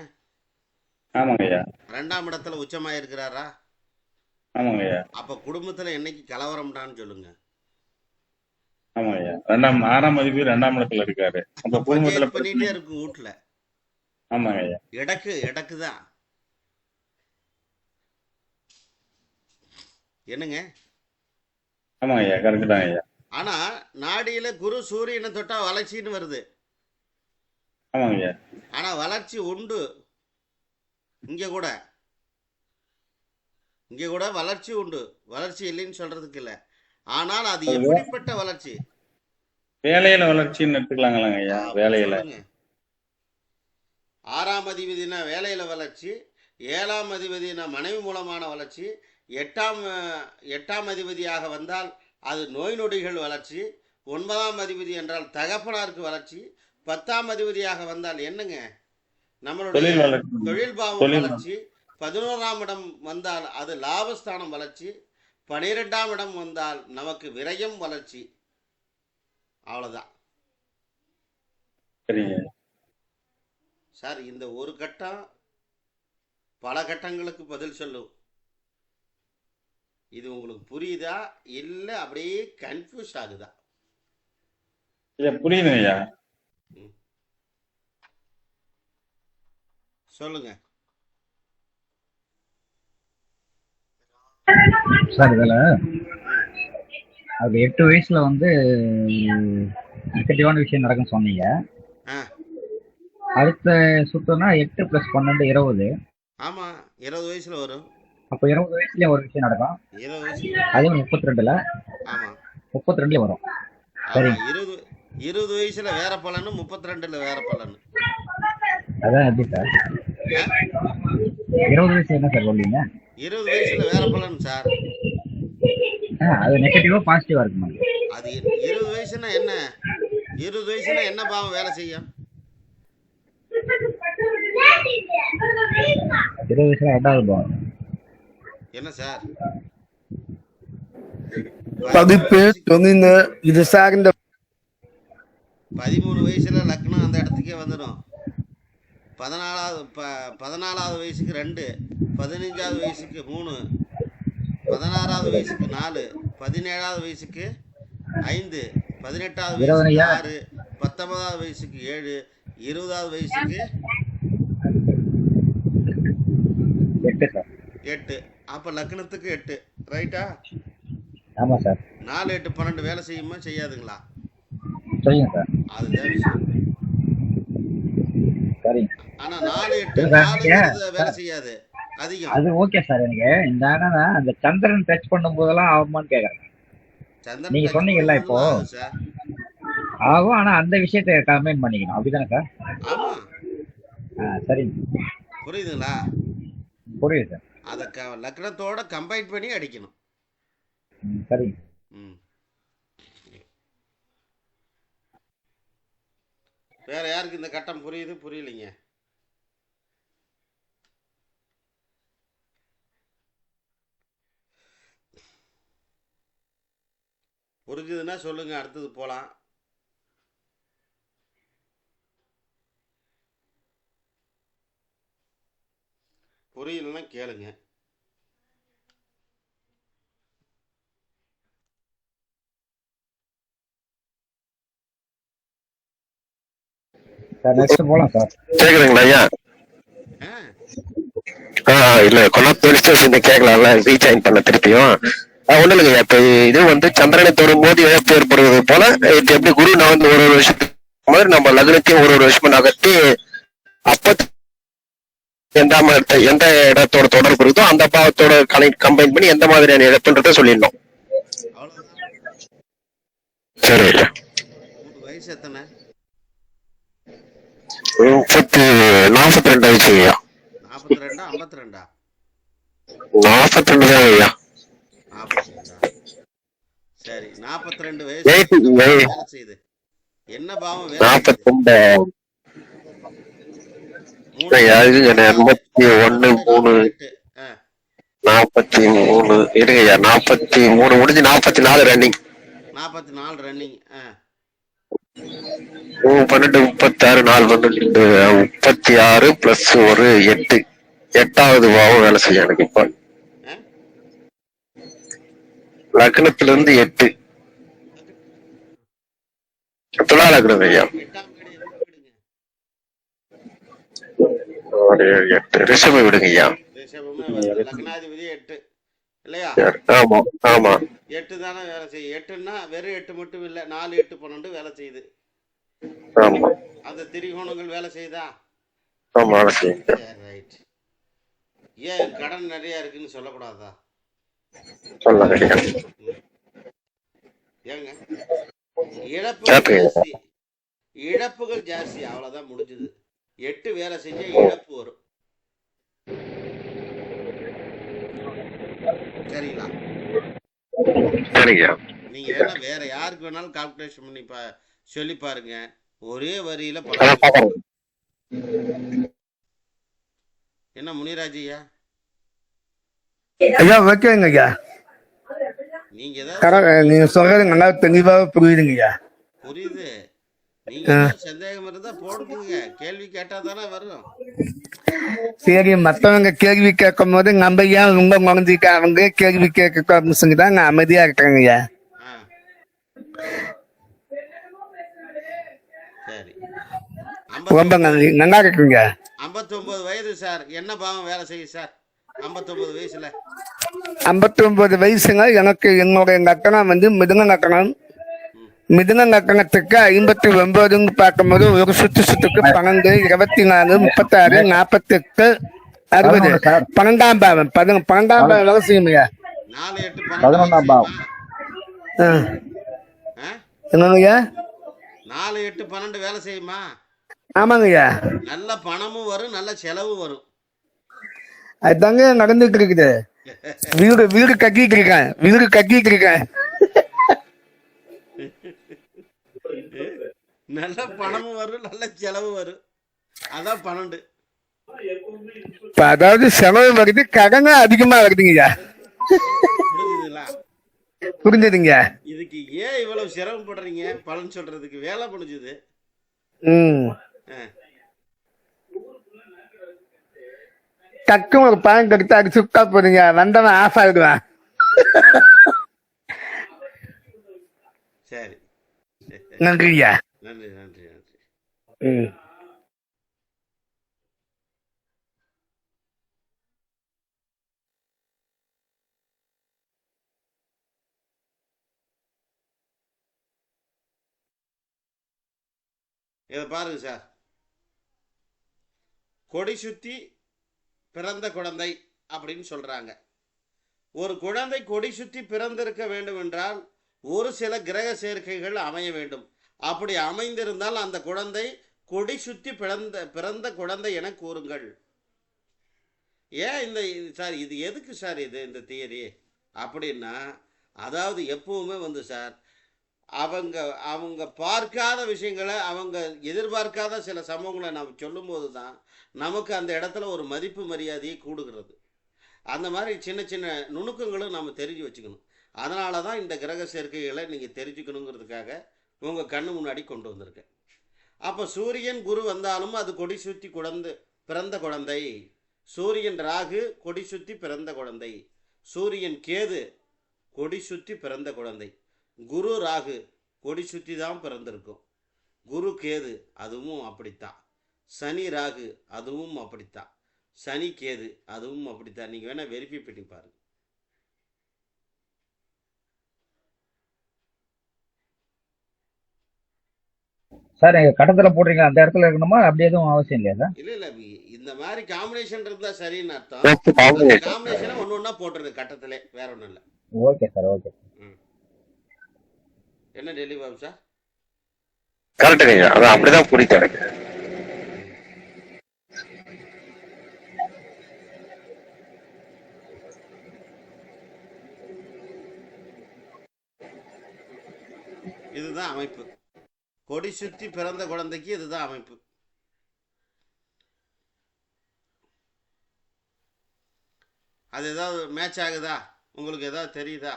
ஆமாங்க ஐயா.
2ஆம் இடத்துல உச்சமாக இருக்கிறாரா?
ஆமாங்க ஐயா.
அப்போ குடும்பத்தில் என்னைக்கு கலவரம்டான்னு சொல்லுங்க.
ஆமாங்க ஐயா. 6ஆம் அதிபதி 2ஆம் இடத்துல இருக்காரு. அப்ப குடும்பத்துல
பண்ணிட்டே இருக்கும் வீட்டுல.
ஆமாங்க ஐயா.
எடக்கு தான். என்னங்க?
ஆமாங்க ஐயா, கரெக்ட் தான் ஐயா.
ஆனா நாடியில குரு சூரியனை தொட்டா வளர்ச்சின்னு வருது.
ஆமாங்க ஐயா.
ஆனா வளர்ச்சி உண்டு. இங்க கூட வளர்ச்சி உண்டு. வளர்ச்சி இல்லைன்னு சொல்றதுக்கு இல்லை. ஆனால் அது எப்படிப்பட்ட வளர்ச்சி?
வேலையில வளர்ச்சின்னு எடுத்துக்கலாங்களாங்க ஐயா. வேலையில
6ஆம் அதிபதினா வேலையில வளர்ச்சி, 7ஆம் அதிபதினா மனைவி மூலமான வளர்ச்சி, 8ஆம் அதிபதியாக வந்தால் அது நோய் நொடிகள் வளர்ச்சி, 9ஆம் அதிபதி என்றால் தகப்பனாருக்கு வளர்ச்சி, 10ஆம் அதிபதியாக வந்தால் என்னங்க நம்மளுடைய தொழில் பாவம் வளர்ச்சி, 11ஆம் இடம் வந்தால் அது லாபஸ்தானம் வளர்ச்சி, 12ஆம் இடம் வந்தால் நமக்கு விரயம் வளர்ச்சி. அவ்வளவுதான் சார். இந்த ஒரு கட்டம் பல கட்டங்களுக்கு பதில் சொல்லும். இது உங்களுக்கு புரியுதா இல்ல அப்படியே கன்ஃபியூஸ் ஆகுதா?
புரியுது ஐயா.
சொல்லுங்க
சார். இதுல அது 8 வயசுல வந்து நெகட்டிவான விஷயம் நடக்குன்னு சொன்னீங்க. அடுத்த சுத்தம்னா 8 + 12 20.
ஆமா, 20 வயசுல வரும்.
அப்போ 20 வயசுலயும் ஒரு விஷயம் நடக்கும்.
20 வயசுல
அதே 32ல. ஆமா, 32லயும் வரும். சரி,
20 வயசுல வேற பலனு, 32ல வேற பலனு.
அதான் எப்படி சார்? 20 வயசு என்ன சார் சொல்றீங்க?
20 வயசுல வேற பலன் சார்.
அது நெகட்டிவா பாசிட்டிவா இருக்குமா?
அது 20 வயசுனா என்ன? 20 வயசுல என்ன பாவம் வேலை செய்யும்?
20 வயசுல 2வது பாவம்
என்ன சார்?
படிப்பு, தொழில், இது சார்ந்த
13 வயசுல லக்னம் அந்த இடத்துக்கே வந்துடும். 14வது வயசுக்கு 2, 15வது வயசுக்கு 3, 16வது வயசுக்கு 4, 17வது வயசுக்கு 5, 18வது வயசுக்கு 6, 19வது வயசுக்கு 7, 20வது வயசுக்கு
8 சார்.
8. அப்போ லக்னத்துக்கு 8 ரைட்டா?
ஆமா சார்.
4 8 12 வேலை செய்யுமா செய்யாதுங்களா?
சரிங்க சார்.
அதுதான் விஷயம்.
சரிங்க.
ஆனா 4 8
இல்ல சார், நீங்க
4ங்கிறது வேலை செய்யாது, அதிகம்.
அது ஓகே சார். எனக்கு இந்த ஆனா அந்த சந்திரன் டச் பண்ணும் போதெல்லாம் ஆகுமான்னு கேக்குறேன்.
சந்திரன்
நீங்க
டச்
சொன்னீங்கல்ல இப்போ
பண்ணும்போதெல்லாம் ஆகும் சார்.
ஆகும், ஆனா அந்த விஷயத்தை கம்பைன் பண்ணிக்கணும், அப்படிதானே சார்?
ஆமா,
சரிங்க.
புரியுதுங்களா?
புரியுது சார்.
அதை லக்னத்தோட கம்பைன் பண்ணி அடிக்கணும்.
சரிங்க.
ம். வேற யாருக்கு இந்த கட்டம் புரியுது புரியலைங்க? புரிஞ்சுதுன்னா சொல்லுங்க, அடுத்தது போலாம். புரியலன்னா கேளுங்க.
சார் நெக்ஸ்ட் போலாம் சார்.
கேக்குதுங்களா ஐயா?
ஆ,
இல்ல கொண்டாந்து கேட்கலாம்ல, ரீஜாயின் பண்ண திருப்பியும். ஒண்ணு இல்லைங்க, இப்ப இது வந்து சந்திரனை தொடும் போது இழப்பு ஏற்படுவது போல, இப்ப எப்படி குரு நகர்ந்து ஒரு வருஷத்துக்கு மாதிரி நம்ம லக்னத்தையும் ஒரு வருஷமா நகர்த்தி அப்ப எந்த இடத்தோட தொடர்பு இருக்குதோ அந்த பாவத்தோட கம்பைன் பண்ணி எந்த மாதிரியான இழப்புன்றத சொல்லிடணும்.
அவ்வளவுதான்.
சரி.
உங்களுக்கு வயசு எத்தனை?
42 வயசு ஐயா.
42 52?
42 தான் ஐயா.
42. சரி, 42 வயசு வேலை செய்யுது. என்ன பாவம் வேலை செய்யுது?
42 81 3 43 இருங்கய்யா. 43 முடிஞ்சு 44 ரன்னிங்.
44 ரன்னிங்.
12 36 4 12 36 பிளஸ் ஒரு 8. 8வது பாவம் வேலை செய்யும் எனக்கு இப்ப. லக்னத்துல இருந்து 8 துலா லக்னம் ஐயா. 8 ரிஷப விடுங்க ஐயா.
லக்னாதிபதி 8 இல்லையா?
ஆமா ஆமா.
8 தானே வேலை செய்யும். 8ன்னா வெறும் 8 மட்டும் இல்ல, 4 8 12 வேலை செய்யுது.
ஆமா.
அந்த திரிகோணங்கள் வேலை செய்யுதா?
ஆமா வேலை செய்யும்.
ரைட். ஏன் கடன் நிறைய இருக்குன்னு சொல்லக்கூடாதா? ஏங்க இழப்புகள் ஜாஸ்தி, அவ்வளவுதான் முடிஞ்சது. 8 வேலை செஞ்சா இழப்பு வரும். சரிங்களா? நீங்க வேணா வேற யாருக்கு வேணாலும் கால்குலேஷன் பண்ணி சொல்லி பாருங்க, ஒரே வரியில பணம். என்ன முனிராஜ் ஐயா?
ஐயா ஓகேங்க ஐயா.
நீங்க ஏதாவது
நீங்க சொல்றது நல்லா தெளிவாக புரியுதுங்க ஐயா.
புரியுது. நீங்க சந்தேகம் இருந்தா போடுங்க, கேள்வி கேட்டா தானே வரும்.
சரி, மற்றவங்க கேள்வி கேட்கும் போது நம்ம ஏன் ரொம்ப குழந்தைக்கு அவங்க கேள்வி கேட்க தான் நான் அமைதியா இருக்கிறேங்க ஐயா.
சரி,
ரொம்ப நன்றி, நல்லா இருக்குங்க.
59 வயது சார், என்ன பாவம் வேலை செய்யும் சார் 59 வயசுல?
59 வயசுங்க எனக்கு. என்னுடைய லக்கணம் வந்து மிதுன லக்கணம். மிதுன லக்கணத்துக்கு 59ன்னு பார்க்கும்போது ஒரு சுத்துக்கு 12 24 36 48 60 12ஆம் பாவம். 12ஆம் பாவம் வேலை செய்யுமையா?
4 8
11ஆம் பாவம்.
என்னங்கய்யா?
4 8 12 வேலை செய்யுமா?
ஆமாங்கய்யா.
நல்ல பணமும் வரும், நல்ல செலவும் வரும்.
அதுதாங்க நடந்துட்டு இருக்குது. வீடு கட்டிட்டு இருக்கேன்.
நல்ல பணமும் வரும், நல்ல செலவு வரும். அதான் 12.
அதாவது செலவு வருது, கடனை அதிகமா வருதுங்கய்யா.
புரிஞ்சுதுங்களா?
புரிஞ்சதுங்க.
இதுக்கு ஏன் இவ்வளவு சிரமப்படுறீங்க? பலன் சொல்றதுக்கு வேலை முடிஞ்சது.
டக்குன்னு ஒரு பாயிண்ட் எடுத்து அது சுத்தா போதுங்க, வந்தவன் ஆஃப் ஆயிடுவான்.
சரி,
நன்றியா.
நன்றி. இதை பாருங்க சார், கொடி சுற்றி பிறந்த குழந்தை அப்படின்னு சொல்றாங்க. ஒரு குழந்தை கொடி சுற்றி பிறந்திருக்க வேண்டும் என்றால் ஒரு சில கிரக சேர்க்கைகள் அமைய வேண்டும். அப்படி அமைந்திருந்தால் அந்த குழந்தை கொடி சுற்றி பிறந்த குழந்தை என கூறுங்கள். ஏன் சார் இது எதுக்கு சார் இந்த தியரி அப்படின்னா, அதாவது எப்பவுமே சார் அவங்க அவங்க பார்க்காத விஷயங்களை, அவங்க எதிர்பார்க்காத சில சம்பவங்களை நாம் சொல்லும்போது தான் நமக்கு அந்த இடத்துல ஒரு மதிப்பு மரியாதையை கூடுகிறது. அந்த மாதிரி சின்ன சின்ன நுணுக்கங்களும் நம்ம தெரிஞ்சு வச்சுக்கணும். அதனால தான் இந்த கிரக சேர்க்கைகளை நீங்கள் தெரிஞ்சுக்கணுங்கிறதுக்காக உங்கள் கண்ணு முன்னாடி கொண்டு வந்திருக்கேன். அப்போ சூரியன் குரு வந்தாலும் அது கொடி சுற்றி பிறந்த குழந்தை. சூரியன் ராகு கொடி சுற்றி பிறந்த குழந்தை. சூரியன் கேது கொடி சுற்றி பிறந்த குழந்தை. குரு ராகு கொடி சுற்றி தான் பிறந்திருக்கும். குரு கேது அதுவும் அப்படித்தான். சனி ராகு அதுவும் அப்படித்தான். சனி கேது அதுவும் அப்படித்தான். நீங்கள் வேணால் வெரிஃபை பண்ணி பாருங்க.
சார் எங்க கட்டத்துல போடுறீங்க அந்த இடத்துல இருக்கணுமா? அப்படி எதுவும் அவசியம் இல்லையா சார்?
இல்லை இல்லை, இந்த மாதிரி காம்பினேஷன் இருந்தால் சரின்னு அர்த்தம்.
Just
அந்த
combination.
காம்பினேஷனை ஒன்று ஒன்றா போட்டுருது கட்டத்திலே, வேற ஒன்றும் இல்லை.
Okay sir, okay.
ம். என்ன டெல்லி பாபு சார்?
கரெக்டுங்க ஐயா, அது அப்படிதான் புரியுது எனக்கு.
இதுதான் அமைப்பு. கொடி சுற்றி பிறந்த குழந்தைக்கு இதுதான் அமைப்பு. அது ஏதாவது மேட்ச் ஆகுதா? உங்களுக்கு ஏதாவது தெரியுதா?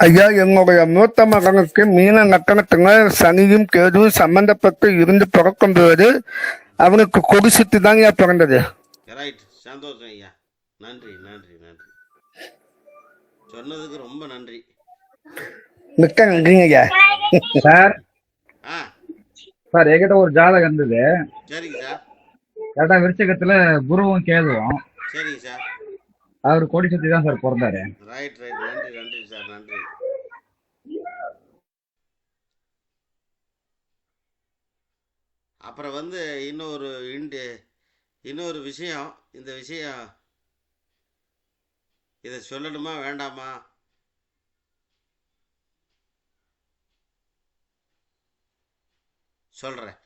ஐயா, என்னுடைய மூத்த மகனுக்கு மீன நக்கணத்துங்க சனியும் கேதுவும் சம்பந்தப்பட்டு இருந்து பிறக்கும் போது அவனுக்கு கொடி சுத்தி தாங்க பிறந்தது.
ரைட், சந்தோஷம் ஐயா. நன்றி நன்றி நன்றி, சொன்னதுக்கு ரொம்ப நன்றி.
மிக்க நன்றிங்க ஐயா.
சார்
ஆ
சார் என்கிட்ட ஒரு ஜாதகம் இருந்தது.
சரிங்க சார்.
கரெக்டா விருச்சகத்துல குருவும் கேதுவும்.
சரிங்க சார்.
அவர் கொடி சுத்தி தான் சார் பிறந்தாரு.
ரைட் ரைட், நன்றி நன்றி சார், நன்றி. அப்புறம் இன்னொரு விஷயம், இந்த விஷயம் இதை சொல்லணுமா வேண்டாமா? சொல்றேன்.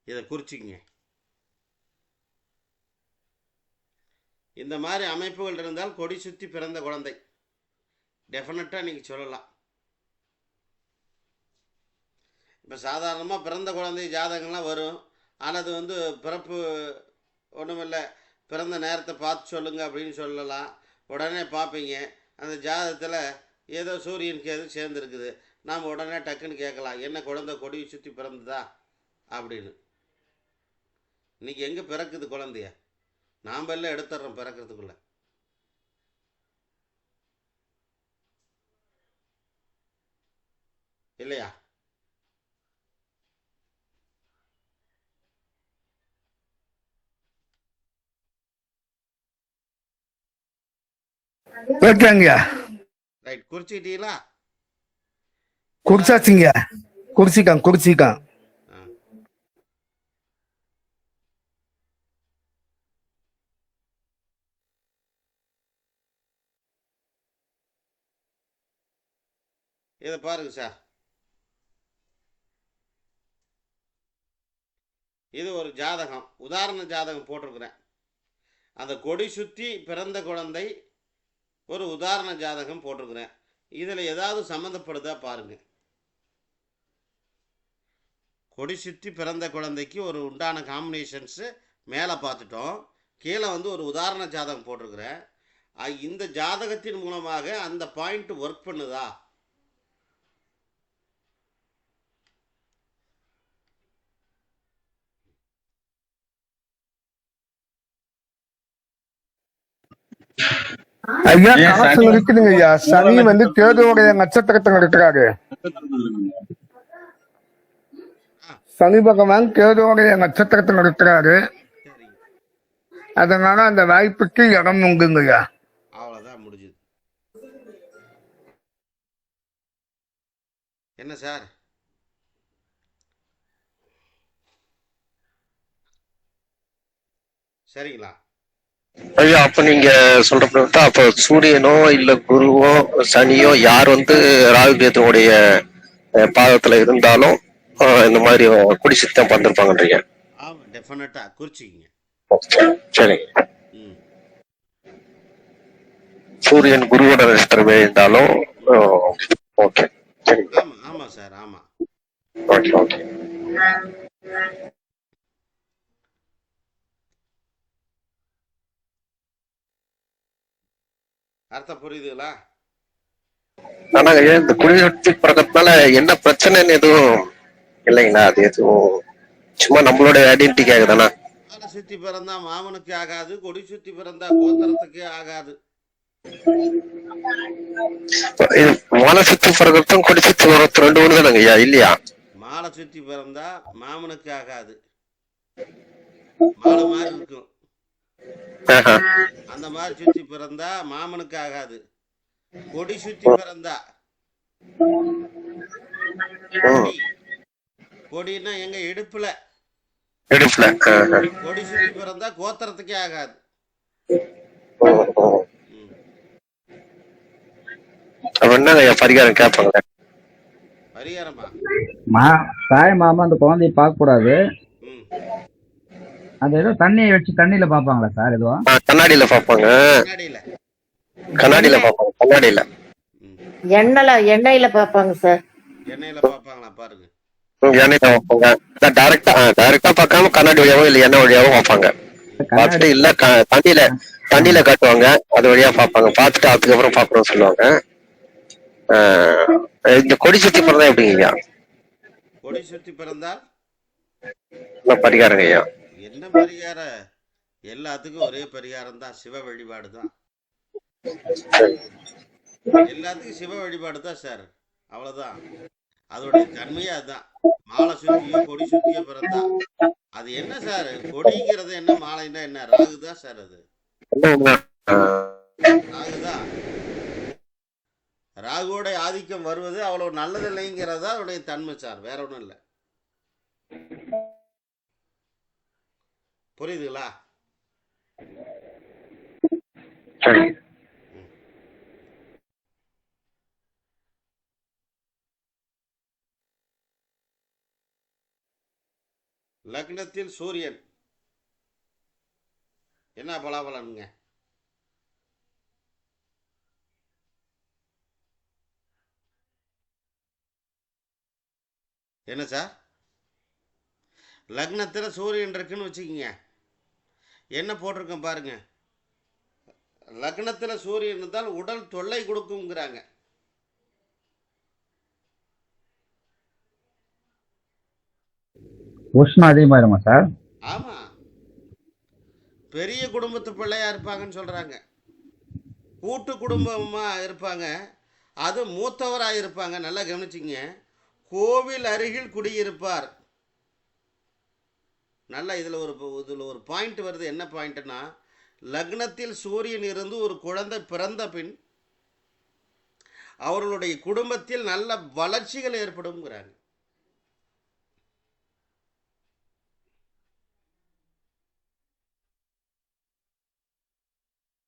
இதை குறிச்சிக்கங்க. இந்த மாதிரி அமைப்புகள் இருந்தால் கொடி சுற்றி பிறந்த குழந்தை டெஃபினட்டாக நீங்கள் சொல்லலாம். இப்போ சாதாரணமாக பிறந்த குழந்தை ஜாதகம்லாம் வரும். ஆனால் அது பிறப்பு ஒன்றுமில்லை, பிறந்த நேரத்தை பார்த்து சொல்லுங்க அப்படின்னு சொல்லலாம். உடனே பார்ப்பீங்க அந்த ஜாதகத்தில் ஏதோ சூரியனுக்கு எது சேர்ந்துருக்குது. நாம் உடனே டக்குன்னு கேட்கலாம், என்ன குழந்தை கொடி சுற்றி பிறந்ததா அப்படின்னு. இன்றைக்கி எங்கே பிறக்குது குழந்தைய? நாம் எல்லாம் எடுத்துட்றோம் பிறக்கிறதுக்குள்ள. இல்லையா?
ஓகேங்க,
ரைட், குறிச்சிக்கிட்டீங்களா?
குறிச்சாச்சுங்க. குறிச்சிக்கான்.
ஆ, இதை பாருங்க சார். இது ஒரு ஜாதகம், உதாரண ஜாதகம் போட்டிருக்கிறேன். அந்த கொடி சுற்றி பிறந்த குழந்தை ஒரு உதாரண ஜாதகம் போட்டிருக்கிறேன். இதில் ஏதாவது சம்மந்தப்படுதா பாருங்க. கொடி சுற்றி பிறந்த குழந்தைக்கு ஒரு உண்டான காம்பினேஷன்ஸு மேலே பார்த்துட்டோம். கீழே ஒரு உதாரண ஜாதகம் போட்டிருக்கிறேன். இந்த ஜாதகத்தின் மூலமாக அந்த பாயிண்ட் ஒர்க் பண்ணுதா?
ஐயா
ஐயா
கலசம்
சனி
இருக்குதுங்க ஐயா. சனி வந்து கேதுவோடைய நட்சத்திரத்தில் இருக்கிறாரு. சனி பகவான் கேதுவோடைய நட்சத்திரத்தில் இருக்கிறாரு.
சரிங்க,
அதனால அந்த வாய்ப்புக்கு இடம் உண்டுங்க ஐயா.
அவ்வளோதான் முடிஞ்சுது. என்ன சார்? சரிங்களா?
ஐயா அப்ப நீங்க சொல்றப்ப வந்து அப்ப சூரியனோ இல்ல குருவோ சனியோ யார் வந்து ராகு கேதுவோடைய பாதத்துல இருந்தாலும் இந்த மாதிரி குடி சித்தம் வந்திருப்பாங்கன்றீங்க.
ஆமாம், டெஃபினட்டாக குறிச்சிக்கிங்க.
சரி.
ம்,
சூரியன் குருவோட நட்சத்திரமே இருந்தாலும் ஓகே. சரி.
ஆமாம் ஆமாம் சார், ஆமாம்.
Okay okay.
அர்த்தம் புரியுதுங்களா?
ஆனா ஐயா இந்த குடிசக்தி பிறக்கறதுனால என்ன பிரச்சனைன்னு எதுவும் இல்லைங்களா? அது எதுவும் சும்மா நம்மளோட ஐடென்டிட்டிக்காக தானே?
மாலை சுற்றி பிறந்தா மாமனுக்கு ஆகாது, கொடி சுற்றி பிறந்தா கோத்திரத்துக்கு ஆகாது.
இது மலை சுத்தி பிறக்கிறதும் குடி சுத்தி பிறக்கிறது ரெண்டு ஒண்ணு தானங்க ஐயா, இல்லையா?
மாலை சுற்றி பிறந்தா மாமனுக்கு ஆகாது, மாலை மாதிரி இருக்கும்.
ஆஹா.
அந்த மாதிரி சுற்றி பிறந்தா மாமனுக்கு ஆகாது. கொடி சுற்றி பிறந்தா, கொடி கொடின்னா எங்க இடுப்புல,
இடுப்புல. ஆஹா.
கொடி சுற்றி பிறந்தா கோத்திரத்துக்கே ஆகாது.
ஓ, ஓ.
ம்.
அப்ப என்னங்க ஐயா பரிகாரம் கேட்பாங்க?
பரிகாரமா?
தாய் மாமா அந்த குழந்தைய பார்க்க கூடாது.
ம்.
அந்த ஏதோ தண்ணியை வச்சு தண்ணியில பாப்பாங்களா சார் எதுவும்?
கண்ணாடியில பாப்பாங்க.
கண்ணாடியில.
கண்ணாடியில பாப்பாங்க. கண்ணாடியில
ம்.
எண்ணெயில பாப்பாங்க சார்.
எண்ணெயில பாப்பாங்களா பாருங்க.
எண்ணெயில பார்ப்பாங்க. டைரக்டா பார்க்காம கண்ணாடி வழியாவோ இல்ல எண்ணெய் வழியாவோ பார்ப்பாங்க. பார்த்துட்டு இல்ல தண்ணியில காட்டுவாங்க, அது வழியா பார்ப்பாங்க. பார்த்துட்டு அதுக்கப்புறம் பாக்கணும்னு சொல்லுவாங்க. இந்த கொடி சுத்தி பிறந்தா எப்படிங்க?
கொடி சுற்றி பிறந்தால்
என்ன பரிகாரங்க ஐயா?
என்ன பரிகாரம்? எல்லாத்துக்கும் ஒரே பரிகாரம் தான், சிவ வழிபாடு தான். எல்லாத்துக்கும் சிவ வழிபாடு தான் சார், அவ்வளவுதான். அதோடைய தன்மையே அதுதான். மாலை சுத்தியோ கொடி சுத்தியோ பிறந்தா அது என்ன சார்? கொடிங்கிறது என்ன, மாலைன்னா என்ன? ராகுதான் சார், அது ராகுதான். ராகுவோட ஆதிக்கம் வருவது அவ்வளவு நல்லது இல்லைங்கிறதா அவருடைய தன்மை சார், வேற ஒன்றும் இல்லை. புரியுதுங்களா?
சரி.
லக்னத்தில் சூரியன் என்ன பலாபலனுங்க? என்ன சார்? லக்னத்தில் சூரியன் இருக்குன்னு வச்சுக்கிங்க, என்ன போட்டிருக்கேன் பாருங்க. லக்னத்தில் சூரியன் இருந்தால் உடல் தொல்லை கொடுக்குங்கிறாங்க.
உஷ்ணம் அதிகமாயிருமா சார்?
ஆமா, பெரிய குடும்பத்து பிள்ளையா இருப்பாங்கன்னு சொல்றாங்க. கூட்டு குடும்பமா இருப்பாங்க, அது மூத்தவராக இருப்பாங்க. நல்லா கவனிச்சிங்க. கோவில் அருகில் குடியிருப்பார். நல்லா இதில் ஒரு பாயிண்ட் வருது. என்ன பாயிண்ட்னா, லக்னத்தில் சூரியன் இருந்து ஒரு குழந்தை பிறந்த பின் அவர்களுடைய குடும்பத்தில் நல்ல வளர்ச்சிகள் ஏற்படும்ங்கிறாங்க.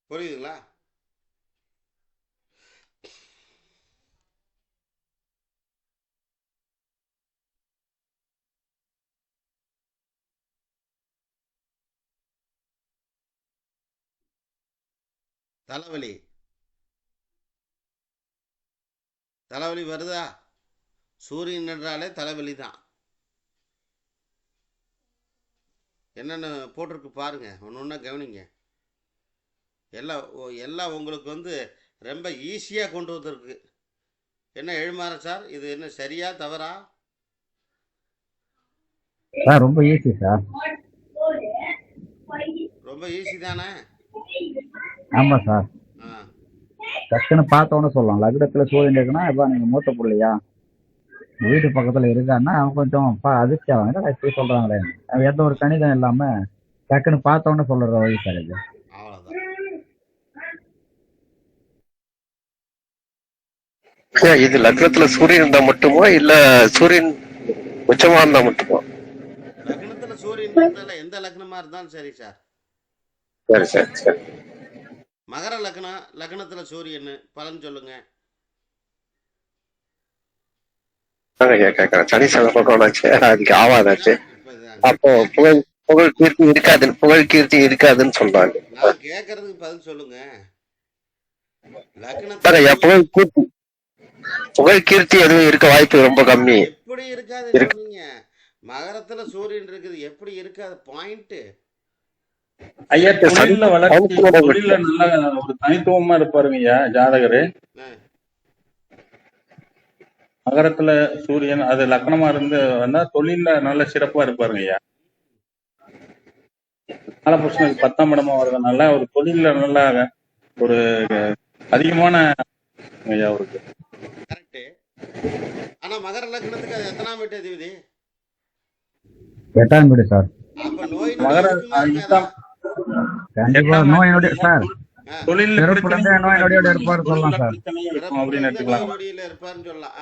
புரியுதுங்களா? தலைவலி தலைவலி வருதா? சூரியன் என்றாலே தலைவலி தான். என்னென்ன போட்டிருக்கு பாருங்க, ஒன்று ஒன்றா கவனிங்க. எல்லாம் உங்களுக்கு ரொம்ப ஈஸியாக கொண்டு வந்திருக்கு. என்ன எழுமாற சார், இது என்ன சரியா தவறா?
சார் ரொம்ப ஈஸி சார்.
ரொம்ப ஈஸி தானே?
ஆமா சார்.
ஆ
டக்குன்னு பார்த்த உடனே சொல்லலாம். லக்னத்துல சூரியன் இருக்குன்னா இப்போ நீங்க மூத்த பிள்ளையா வீட்டு பக்கத்துல இருக்கான்னா அவன் கொஞ்சம் அதிர்ச்சி ஆகும். என்னடா இப்படி சொல்றாங்களே, அது எந்த ஒரு கணிதம் இல்லாம டக்குன்னு பார்த்த உடனே சொல்ற வழி சார் இது.
அவ்வளோதான்.
இது லக்னத்துல சூரியன் இருந்தா மட்டுமா இல்ல சூரியன் உச்சமா இருந்தா மட்டுமா?
லக்னத்துல சூரியன் இருந்தால எந்த லக்னமா இருந்தாலும் சரி சார்.
சரி சரி சரி.
மகர லக்னம், லக்னத்துல சூரியன், பலன் சொல்லுங்க.
ஐயா கேட்கறேன். சனி பகவானாச்சு, அதுக்கு ஆவாதாச்சு.
இப்ப
அப்போ புகழ் புகழ் கீர்த்தி இருக்காதுன்னு புகழ் கீர்த்தி இருக்காதுன்னு சொல்றாங்க.
நான் கேட்கறதுக்கு பதில் சொல்லுங்க.
ஐயா
லக்னத்துல
புகழ் கீர்த்தி எதுவும் இருக்க வாய்ப்பு ரொம்ப கம்மி.
எப்படி இருக்காதுன்னு சொன்னீங்க? மகரத்துல சூரியன் இருக்குது, எப்படி இருக்காது? பாயிண்ட்.
ஐயா தொழில்ல வளர்ச்சி, தொழில்ல நல்ல ஒரு தனித்துவமா இருப்பாருங்க ஐயா ஜாதகரு. மகரத்துல சூரியன் அது லக்னமா இருந்து வந்தா தொழில்ல நல்ல சிறப்பா இருப்பாருங்க ஐயா. காலபுருஷனுக்கு 10ஆம் இடமா வருதுனால ஒரு தொழில்ல நல்லா ஒரு அதிகமான ஐயா அவருக்கு.
கரெக்ட். ஆனா மகர லக்னத்துக்கு அது எத்தனாம் வீட்டு அதிபதி?
8ஆம் வீடு சார்.
அப்ப நோய்
மகர
கண்டிப்பா நோய் நொடி சார்.
தொழில்
பிறப்புல இருந்தே நோய் நொடியோட இருப்பாரு சொல்லலாம் சார்.
அப்படின்னு எடுத்துக்கலாம்.
நொடியில இருப்பாருன்னு சொல்லலாம்.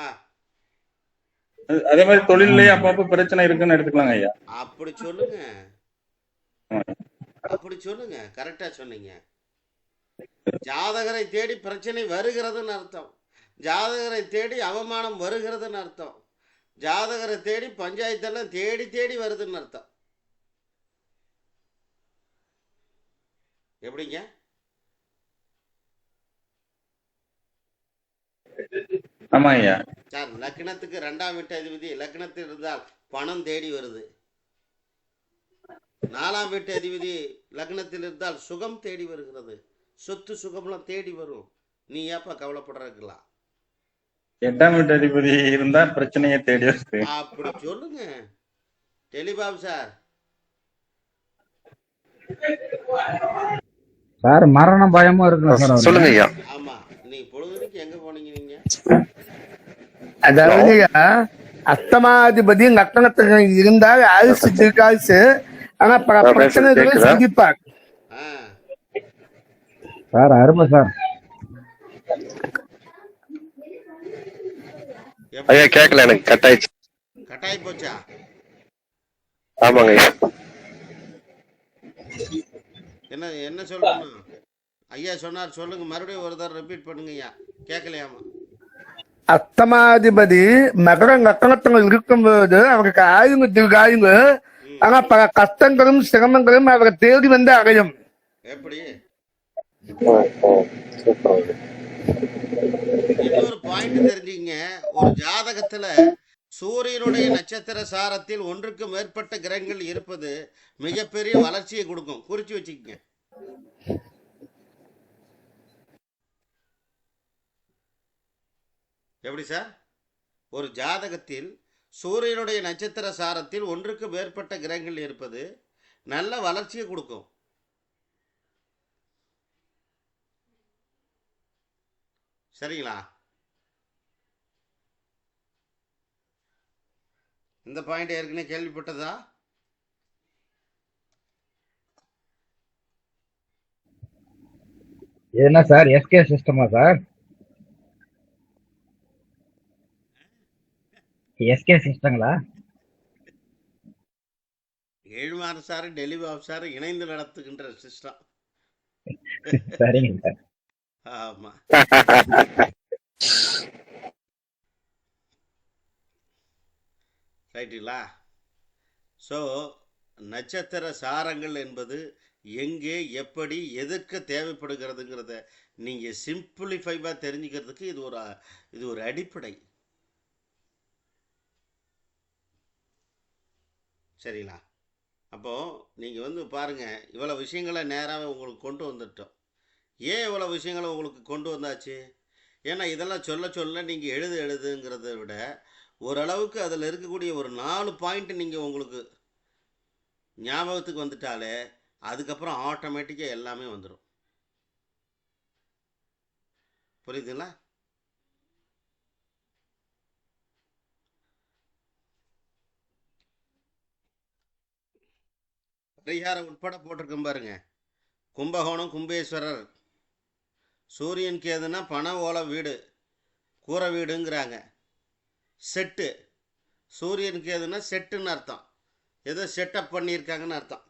அதே மாதிரி தொழிலே அப்பப்ப பிரச்சனை இருக்குன்னு எடுத்துக்கலாங்க ஐயா.
அப்படி சொல்லுங்க, அப்படி சொல்லுங்க. கரெக்டா சொன்னீங்க. ஜாதகரை தேடி பிரச்சனை வருகிறதுன்னு அர்த்தம். ஜாதகரை தேடி அவமானம் வருகிறதுன்னு அர்த்தம். ஜாதகரை தேடி பஞ்சாயத்தெல்லாம் தேடி தேடி வருதுன்னு அர்த்தம். எப்படிங்க?
ஆமா ஐயா
சார், லக்னத்துக்கு 2ஆம் வீட்டு அதிபதி லக்னத்தில் இருந்தால் பணம் தேடி வருது. 4ஆம் வீட்டு அதிபதி லக்னத்தில் இருந்தால் சுகம் தேடி வருகிறது. சொத்து சுகம்லாம் தேடி வரும். நீ ஏப்பா கவலைப்படுறதுக்கலாம்?
8ஆம் வீட்டு அதிபதி இருந்தா பிரச்சனையை தேடி வருது.
அப்படி சொல்லுங்க டெலிபாபு சார்.
சார் மரணம் பயமும் இருக்குல்ல சார்.
சொல்லுங்க ஐயா.
ஆமா, நீ பொழுதுக்கு எங்க போனீங்க நீங்க?
அதாவது அஸ்தமாதிபதி லக்னத்துல இருந்தால் ஆயுசு தீர்க்காயுசு, ஆனா பல பிரச்சனைகளை சந்திப்பார்.
சார் அருமை சார்.
ஐயா கேட்கல, எனக்கு கட்டாயிடுச்சு.
கட்டாயி போச்சா?
ஆமாங்க ஐயா.
என்ன என்ன சொல்லணும்? ஐயா சொன்னார், சொல்லுங்க. மறுபடியும் ஒரு தடவை ரிப்பீட் பண்ணுங்க ஐயா, கேட்கலையாமா.
அஸ்தமாதிபதி மகர லக்னத்துல இருக்கும்போது அவருக்கு ஆயுங்க தீர்காயுங்க, ஆனா பல கஷ்டங்களும் சிரமங்களும் அவரை தேடி வந்து அடையும்.
எப்படி? இன்னொரு பாயிண்ட் தெரிஞ்சுங்க. ஒரு ஜாதகத்துல சூரியனுடைய நட்சத்திர சாரத்தில் ஒன்றுக்கு மேற்பட்ட கிரகங்கள் இருப்பது மிகப்பெரிய வளர்ச்சியை கொடுக்கும். குறிச்சு வச்சுக்கங்க. எப்படி சார்? ஒரு ஜாதகத்தில் சூரியனுடைய நட்சத்திர சாரத்தில் ஒன்றுக்கு மேற்பட்ட கிரகங்கள் இருப்பது நல்ல வளர்ச்சியை கொடுக்கும். சரிங்களா? இந்த பாயிண்ட் ஏற்கனவே கேள்விப்பட்டதா?
என்ன சார் எஸ்கே சிஸ்டமா சார்? எஸ்கே சிஸ்டங்களா?
ஏழுமாறு சார் டெலிவரி ஆஃபீஸர் இணைந்து நடத்துகின்ற சிஸ்டம்.
சரிங்க சார்.
ஆமா. ரைட்டுங்களா? ஸோ நட்சத்திர சாரங்கள் என்பது எங்கே எப்படி எதற்கு தேவைப்படுகிறதுங்கிறத நீங்கள் சிம்பிளிஃபைவாக தெரிஞ்சுக்கிறதுக்கு இது ஒரு அடிப்படை. சரிங்களா? அப்போது நீங்கள் பாருங்கள், இவ்வளோ விஷயங்களை நேராக உங்களுக்கு கொண்டு வந்துட்டோம். ஏன் இவ்வளோ விஷயங்களை உங்களுக்கு கொண்டு வந்தாச்சு? ஏன்னா இதெல்லாம் சொல்ல சொல்ல நீங்கள் எழுதுங்கிறத விட ஓரளவுக்கு அதில் இருக்கக்கூடிய ஒரு 4 பாயிண்ட் நீங்கள் உங்களுக்கு ஞாபகத்துக்கு வந்துட்டாலே அதுக்கப்புறம் ஆட்டோமேட்டிக்காக எல்லாமே வந்துடும். புரியுதுங்களா? பரிகாரம் உட்பட போட்டிருக்கேன் பாருங்க. கும்பகோணம் கும்பேஸ்வரர். சூரியன் கேதுன்னா பண ஓலை வீடு, கூரை வீடுங்கிறாங்க. செட்டு. சூரியன் கேதுன்னா செட்டுன்னு அர்த்தம். ஏதோ செட்டப் பண்ணியிருக்காங்கன்னு அர்த்தம்.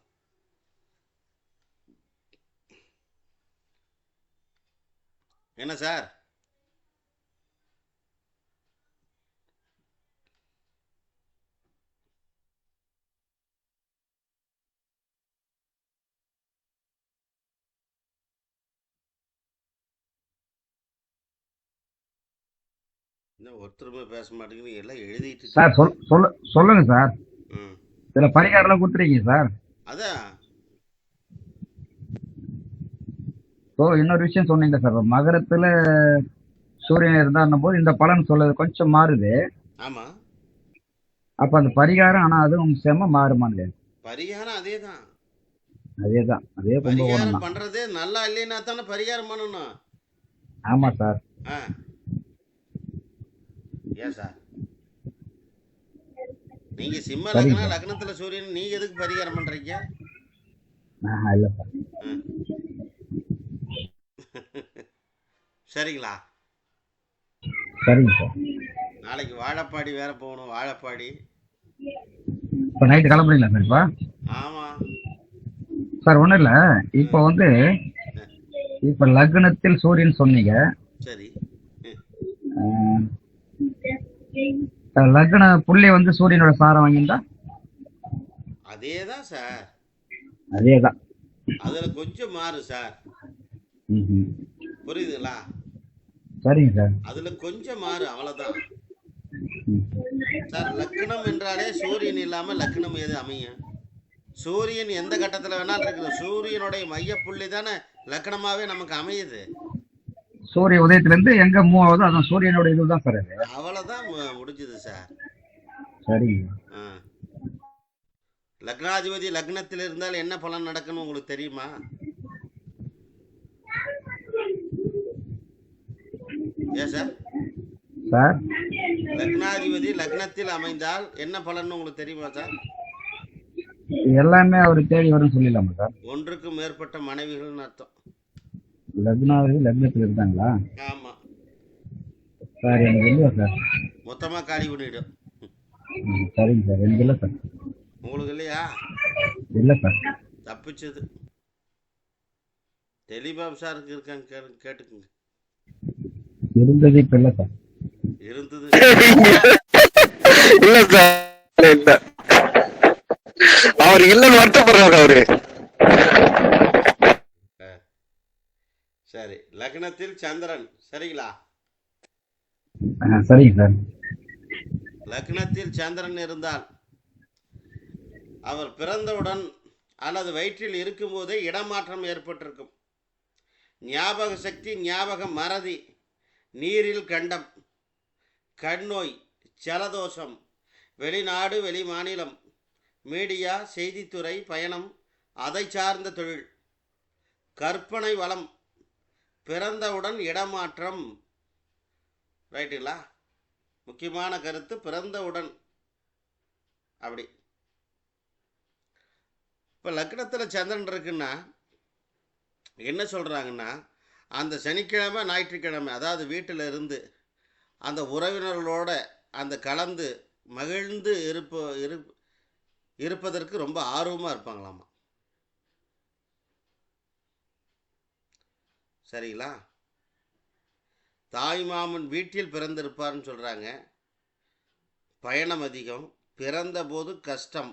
என்ன சார்? இன்னும் ஒருத்தருமே பேச மாட்டேங்குது, எல்லாம் எழுதிட்டு
சார் சொல்லுங்க சார்.
ம்
இதுல பரிகாரம் கொடுத்துருக்கீங்க சார்.
அதான்.
இன்னொரு விஷயம் சொன்னீங்க சார். மகரத்துல சூரியன் இருந்தாருன்னும் போது இந்த பலன் சொல்றது கொஞ்சம் மாறுது.
ஆமாம்,
அப்ப அந்த பரிகாரம் ஆனா அதுவும் செம்ம மாறுமான்னு.
பரிகாரம் அதே தான்.
அதேதான், அதே கும்பகோணம்
பரிகாரம்
தான்.
பண்ணுறதே நல்லா இல்லைன்னா தானே பரிகாரம் பண்ணணும்.
ஆமா சார்.
ஆ ஏன் சார், நீங்கள் சிம்ம
சரிங்க
லக்னம்,
சார்.
லக்னத்தில் சூரியன், நீங்கள் எதுக்கு பரிகாரம் பண்ணுறீங்க?
இல்ல சார்.
ம் சரிங்களா?
சரிங்க சார்.
நாளைக்கு வாழப்பாடி வேற போகணும். வாழப்பாடி.
இப்ப நைட்டு கிளம்புறீங்களா சார்? இப்ப
ஆமாம்.
சார் ஒண்ணும் இல்ல. இப்ப வந்து இப்ப லக்னத்தில் சூரியன் சொன்னீங்க.
சரி.
லக்ன புள்ளி வந்து சூரியனோட சாரம் வாங்கியிருந்தா
அதே தான் சார்.
அதேதான்.
அதில் கொஞ்சம் மாறும் சார்.
ம்ஹும்.
புரியுதுங்களா?
சரிங்க சார்.
அதில் கொஞ்சம் மாறும், அவ்வளோதான்
ம்.
சார். லக்னம் என்றாலே சூரியன் இல்லாமல் லக்னம் எது அமையும்? சூரியன் எந்த கட்டத்தில் வேணாலும் இருக்குது. சூரியனுடைய மையப்புள்ளி தானே லக்னமாகவே நமக்கு அமையுது.
சூரிய உதயத்துல இருந்து எங்க மூவ் ஆகுதோ அதான் சூரியனோட இதுதான் சார் அது.
அவ்வளோதான் முடிஞ்சுது சார்.
சரிங்க.
ஆ. லக்னாதிபதி லக்னத்தில் இருந்தால் என்ன பலன் நடக்குன்னு உங்களுக்கு தெரியுமா? ஏன் சார்?
சார்
லக்னாதிபதி லக்னத்தில் அமைந்தால் என்ன பலன் உங்களுக்கு தெரியுமா சார்?
எல்லாமே அவர் தேடி வரும்னு சொல்லிடலாமா சார்?
ஒன்றுக்கு மேற்பட்ட மனைவிகள்னு அர்த்தம்.
லக்னாதிபதி லக்னத்தில் இருந்தாங்களா?
ஆமா,
சார் எனக்கு இல்லையா சார்?
மொத்தமா காலி பண்ணிடும்.
சரிங்க சார். எனக்கு இல்லை சார்.
உங்களுக்கு இல்லையா?
இல்லை சார்.
தப்பிச்சது. தெளிவாக சாருக்கு இருக்கான்னு கேட்டுக்குங்க.
இருந்தது இப்ப இல்லை சார்.
இருந்தது.
இல்ல சார், இல்ல. அவர் இல்லன்னு வருத்தப்படுறாரு அவரு.
சரி, லக்னத்தில் சந்திரன். சரிங்களா?
சரிங்க சார்.
லக்னத்தில் சந்திரன் இருந்தால் அவர் பிறந்தவுடன் அல்லது வயிற்றில் இருக்கும்போதே இடமாற்றம் ஏற்பட்டிருக்கும். ஞாபக சக்தி, ஞாபக மறதி, நீரில் கண்டம், கண்ணோய், ஜலதோஷம், வெளிநாடு வெளி மாநிலம், மீடியா, செய்தித்துறை, பயணம், அதை சார்ந்த தொழில், கற்பனை வளம், பிறந்தவுடன் இடமாற்றம். ரைட்டுங்களா? முக்கியமான கருத்து பிறந்தவுடன். அப்படி இப்போ லக்னத்தில் சந்திரன் இருக்குன்னா என்ன சொல்கிறாங்கன்னா, அந்த சனிக்கிழமை ஞாயிற்றுக்கிழமை அதாவது வீட்டில் இருந்து அந்த உறவினர்களோட அந்த கலந்து மகிழ்ந்து இருப்பதற்கு ரொம்ப ஆர்வமாக இருப்பாங்களாமா. சரிங்களா? தாய் மாமன் வீட்டில் பிறந்திருப்பார்னு சொல்கிறாங்க. பயணம் அதிகம், பிறந்தபோது கஷ்டம்.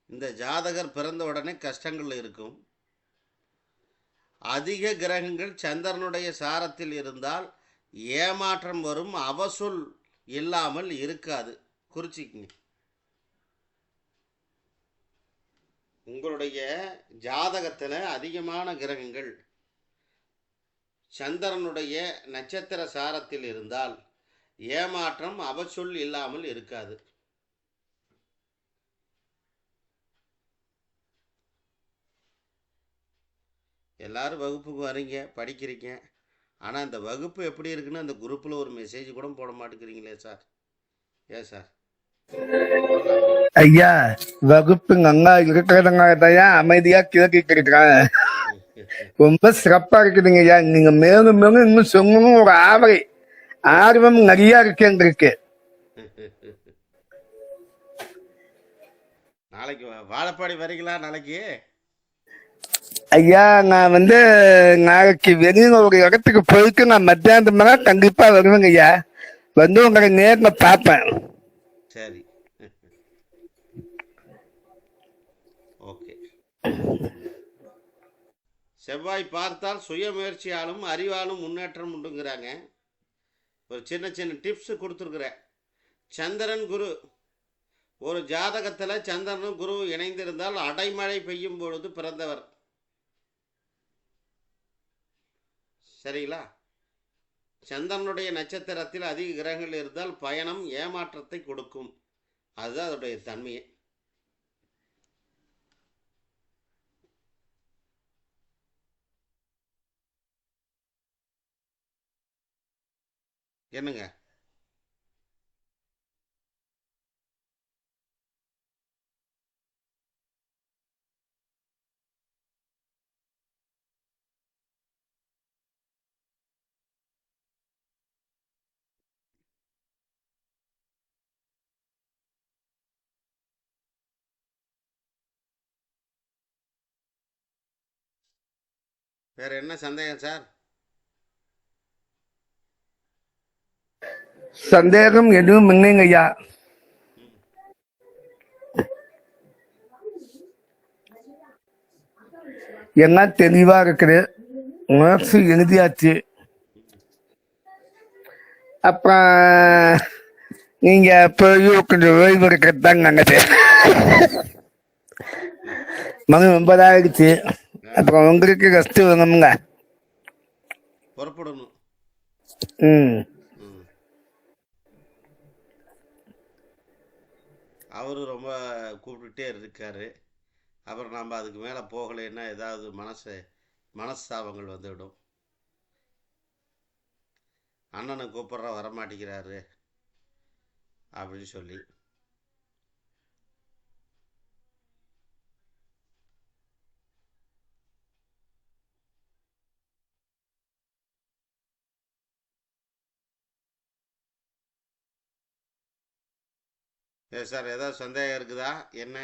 இந்த ஜாதகர் பிறந்த உடனே கஷ்டங்கள் இருக்கும். அதிக கிரகங்கள் சந்திரனுடைய சாரத்தில் இருந்தால் ஏமாற்றம் வரும், அவசூல் இல்லாமல் இருக்காது. குறிச்சிக்கிங்க. உங்களுடைய ஜாதகத்தில் அதிகமான கிரகங்கள் சந்திரனுடைய நட்சத்திர சாரத்தில் இருந்தால் ஏமாற்றம், அவசூல் இல்லாமல் இருக்காது. எல்லாரும் வகுப்புக்கு வரீங்க, படிக்கிறீங்க. ஆனால் இந்த வகுப்பு எப்படி இருக்குன்னு அந்த குரூப்பில் ஒரு மெசேஜ் கூட போட மாட்டேங்கிறீங்களே சார். ஏன் சார்?
ஐயா வகுப்பு நல்லா இருக்கிறதுனால தான் அமைதியா கேட்டுட்டு இருக்கிறேன். ரொம்ப சிறப்பா இருக்குதுங்க ஐயா. நீங்க மேலும் மேலும் இன்னும் சொல்லணும் ஒரு ஆர்வம் நிறைய இருக்கு.
நாளைக்கு வாழப்பாடி வரீங்களா நாளைக்கு?
ஐயா நான் நாளைக்கு வெளியில ஒரு இடத்துக்கு போயிட்டு நான் மத்தியானத்து மேல கண்டிப்பா வருவேங்க ஐயா. உங்களை நேர்ல பார்ப்பேன்.
சரி, ஓகே. செவ்வாய் பார்த்தால் சுய முயற்சியாலும் அறிவாலும் முன்னேற்றம் உண்டுங்கிறாங்க. ஒரு சின்ன சின்ன டிப்ஸ் கொடுத்துருக்குறேன். சந்திரன் குரு, ஒரு ஜாதகத்தில் சந்திரனும் குரு இணைந்திருந்தால் அடைமழை பெய்யும் பொழுது பிறந்தவர். சரிங்களா? சந்திரனுடைய நட்சத்திரத்தில் அதிக கிரகங்கள் இருந்தால் பயணம் ஏமாற்றத்தை கொடுக்கும். அதுதான் அதோடைய தன்மையை. என்னங்க? வேற என்ன சந்தேகம் சார்?
சந்தேகம் எதுவும் இல்லைங்க ஐயா. எல்லாம் தெளிவா இருக்குது. முயற்சி எழுதியாச்சு. அப்புறம் நீங்க போய் கொஞ்சம் ஓய்வு எடுக்கிறதாங்க நாங்க மணி 9 ஆயிடுச்சு. அப்புறம் உங்களுக்கு ரெஸ்ட் வேணுமுங்க.
புறப்படணும். அவரு ரொம்ப கூப்பிட்டுட்டே இருக்காரு. அப்புறம் நம்ம அதுக்கு மேலே போகலைன்னா ஏதாவது மனஸ்தாபங்கள் வந்துவிடும். அண்ணனை கூப்பிட்ற வரமாட்டேங்கிறாரு அப்படின்னு சொல்லி. சார் ஏதாவது சந்தேகம் இருக்குதா? என்ன?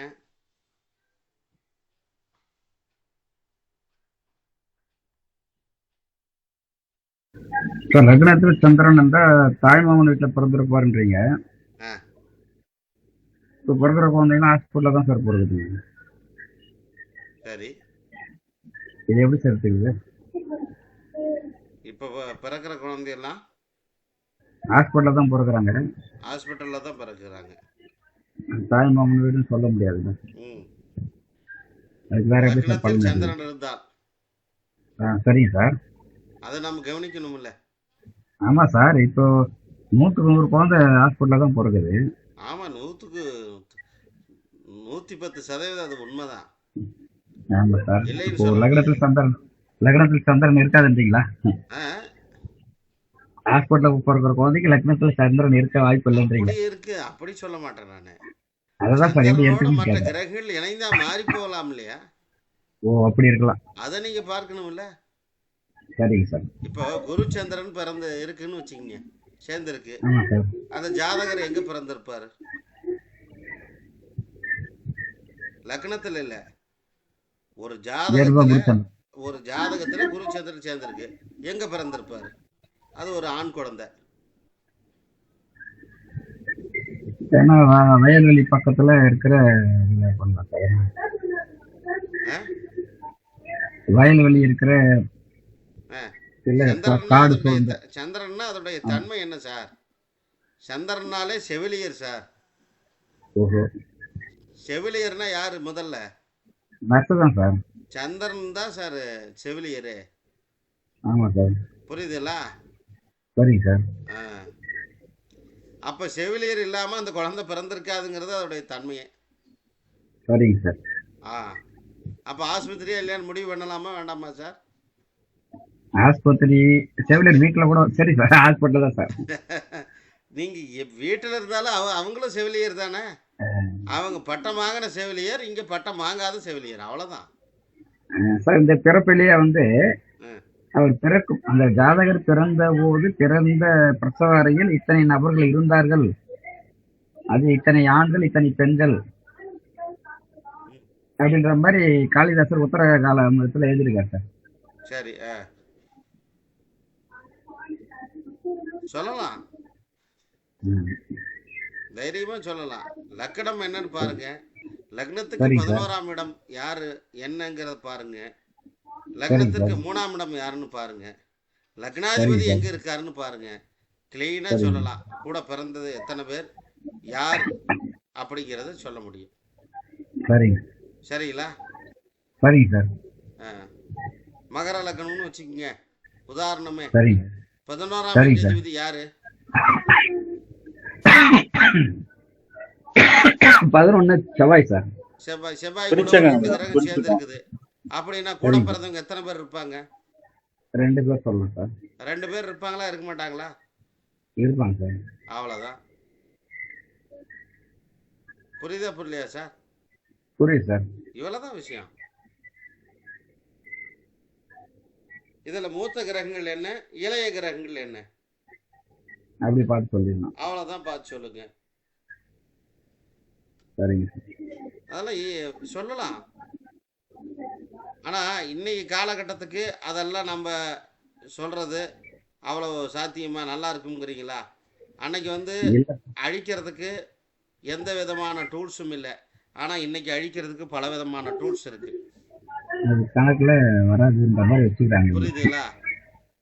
லக்னத்துல சந்திரன் இருந்தா தாய்மாமன் வீட்டுல பிறந்திருப்பாருன்றீங்க. இப்ப பிறகுற குழந்தைங்களாம் ஹாஸ்பிட்டல்ல தான் சார் பிறகுது.
சரி,
இது எப்படி சார் தெரியுது?
இப்போ பிறக்கிற குழந்தையெல்லாம்
ஹாஸ்பிட்டல்ல தான் பிறகுறாங்க.
ஹாஸ்பிட்டலில் தான் பிறக்குறாங்க.
தாய்மாமன் வீடுன்னு சொல்ல முடியாதுங்க. அதுக்கு வேற எப்படி சார் பலன்?
சந்திரன் இருந்தால்
சரிங்க சார்,
அதை நம்ம கவனிக்கணும்ல.
ஆமா சார், இப்போ 100க்கு 100 குழந்தை ஹாஸ்பிட்டல்ல தான் பிறகுது.
ஆமா, 100க்கு 110% அது உண்மைதான்.
ஆமா சார். இப்போ லக்னத்தில் சந்திரன் இருக்காதுன்றீங்களா? ஹாஸ்பிட்டல்ல பிறகுற குழந்தைக்கு லக்னத்துல சந்திரன் இருக்க வாய்ப்பு இல்லைன்றீங்க?
இருக்கு, அப்படி சொல்ல மாட்டேன் நானு.
அதான் சார், எப்படி
மற்ற கிரகங்கள் இணைந்தா மாறி போகலாம் இல்லையா?
ஓ, அப்படி இருக்கலாம்.
அதை நீங்க பார்க்கணும்ல.
சரிங்க சார்.
இப்போ குரு சந்திரன் பிறந்து இருக்குன்னு வச்சுக்கோங்க, சேர்ந்திருக்கு. அந்த ஜாதகர் எங்க பிறந்திருப்பாரு? லக்னத்துல இல்ல, ஒரு ஜாதகத்துல குரு சந்திரன் சேர்ந்திருக்கு. எங்க பிறந்திருப்பாரு? அது ஒரு ஆண் குழந்தை.
ஏன்னா வயல்வெளி பக்கத்துல இருக்கிற வயல்வெளி இருக்கிற
சந்திரன்னா அதோடைய தன்மை என்ன சார்? சந்திரனாலே செவிலியர் சார். செவிலியர்னா யாரு முதல்ல?
சார்,
சந்திரன் தான் சார் செவிலியரு.
ஆமா சார்,
புரியுதுங்களா?
சரிங்க சார்.
அப்ப செவிலியர் இல்லாம அந்த குழந்தை பிறந்திருக்காதுங்கிறது அதோடைய தன்மையே.
சரிங்க சார்.
அப்ப ஆஸ்பத்திரியா இல்லையான்னு முடிவு பண்ணலாமா வேண்டாமா சார்?
ஆஸ்பத்திரி செவிலியர் வீட்டுல கூட சரி சார், ஹாஸ்பிட்டல் தான் சார்.
நீங்கள் வீட்டில் இருந்தாலும் அவங்களும் செவிலியர் தானே. அவங்க பட்டம் வாங்கின செவிலியர், இங்கே பட்டம் வாங்காத செவிலியர், அவ்வளோதான்.
சார் இந்த பிறப்பிலேயே வந்து
ம்.
அவர் பிறக்கும் அந்த ஜாதகர் பிறந்த போது பிறந்த பிரசவ அறையில் இத்தனை நபர்கள் இருந்தார்கள், அது இத்தனை ஆண்கள் இத்தனை பெண்கள் அப்படின்ற மாதிரி காளிதாசர் உத்தர காலத்துல எழுதியிருக்காரு சார்.
சரி, சொல்லலாம்,
ம்.
தைரியமா சொல்லலாம். லக்கணம் என்னன்னு பாருங்க. லக்னத்துக்கு
சரிங்க சார்.
11ஆம் இடம் யாரு என்னங்கிறத பாருங்க.
சரிங்க
லக்னத்திற்கு
சார்.
3ஆம் இடம் யாருன்னு பாருங்க.
சரிங்க
லக்னாதிபதி
சார்.
எங்க இருக்காருன்னு பாருங்க. கிளீனா
சரிங்க
சொல்லலாம். கூட பிறந்தது எத்தனை பேர், யார் அப்படிங்கிறத சொல்ல முடியும்.
சரிங்க
சரிங்களா?
சரிங்க சார்.
ஆ. மகர லக்னம்னு வச்சுக்கோங்க உதாரணமே.
சரிங்க
11ஆம்
சரிங்க சார்.
வீட்டாதிபதி யாரு?
11 செவ்வாய் சார்.
செவ்வாய். செவ்வாய் கூட
பிடிச்சங்க,
2 கிரகம் சேர்ந்து
பிடிச்சங்க.
இருக்குது. அப்படின்னா கூட
சரிங்க சார்.
பிறந்தவங்க எத்தனை பேர் இருப்பாங்க?
2 பேர் சொல்லலாம் சார்.
2 பேர் இருப்பாங்களா, இருக்க மாட்டாங்களா?
இருப்பாங்க சார்.
அவ்வளோதான். புரியுதா புரியலையா சார்?
புரியுது சார்.
இவ்வளோதான் விஷயம். இதில் மூத்த கிரகங்கள் என்ன, இளைய கிரகங்கள் என்ன,
அப்படி பார்த்து சொல்லிடலாம்.
அவ்வளோதான் பார்த்து சொல்லுங்க.
சரிங்க சார்.
அதெல்லாம் சொல்லலாம். ஆனால் இன்னைக்கு காலகட்டத்துக்கு அதெல்லாம் நம்ம சொல்கிறது அவ்வளோ சாத்தியமாக நல்லா இருக்குங்கிறீங்களா? அன்னைக்கு வந்து
இல்ல
அழிக்கிறதுக்கு எந்த விதமான டூல்ஸும் இல்லை. ஆனால் இன்னைக்கு அழிக்கிறதுக்கு பல விதமான டூல்ஸ் இருக்குது.
அது கணக்குல வராதுன்ற மாதிரி வச்சுக்கிறாங்க.
புரியுதுங்களா?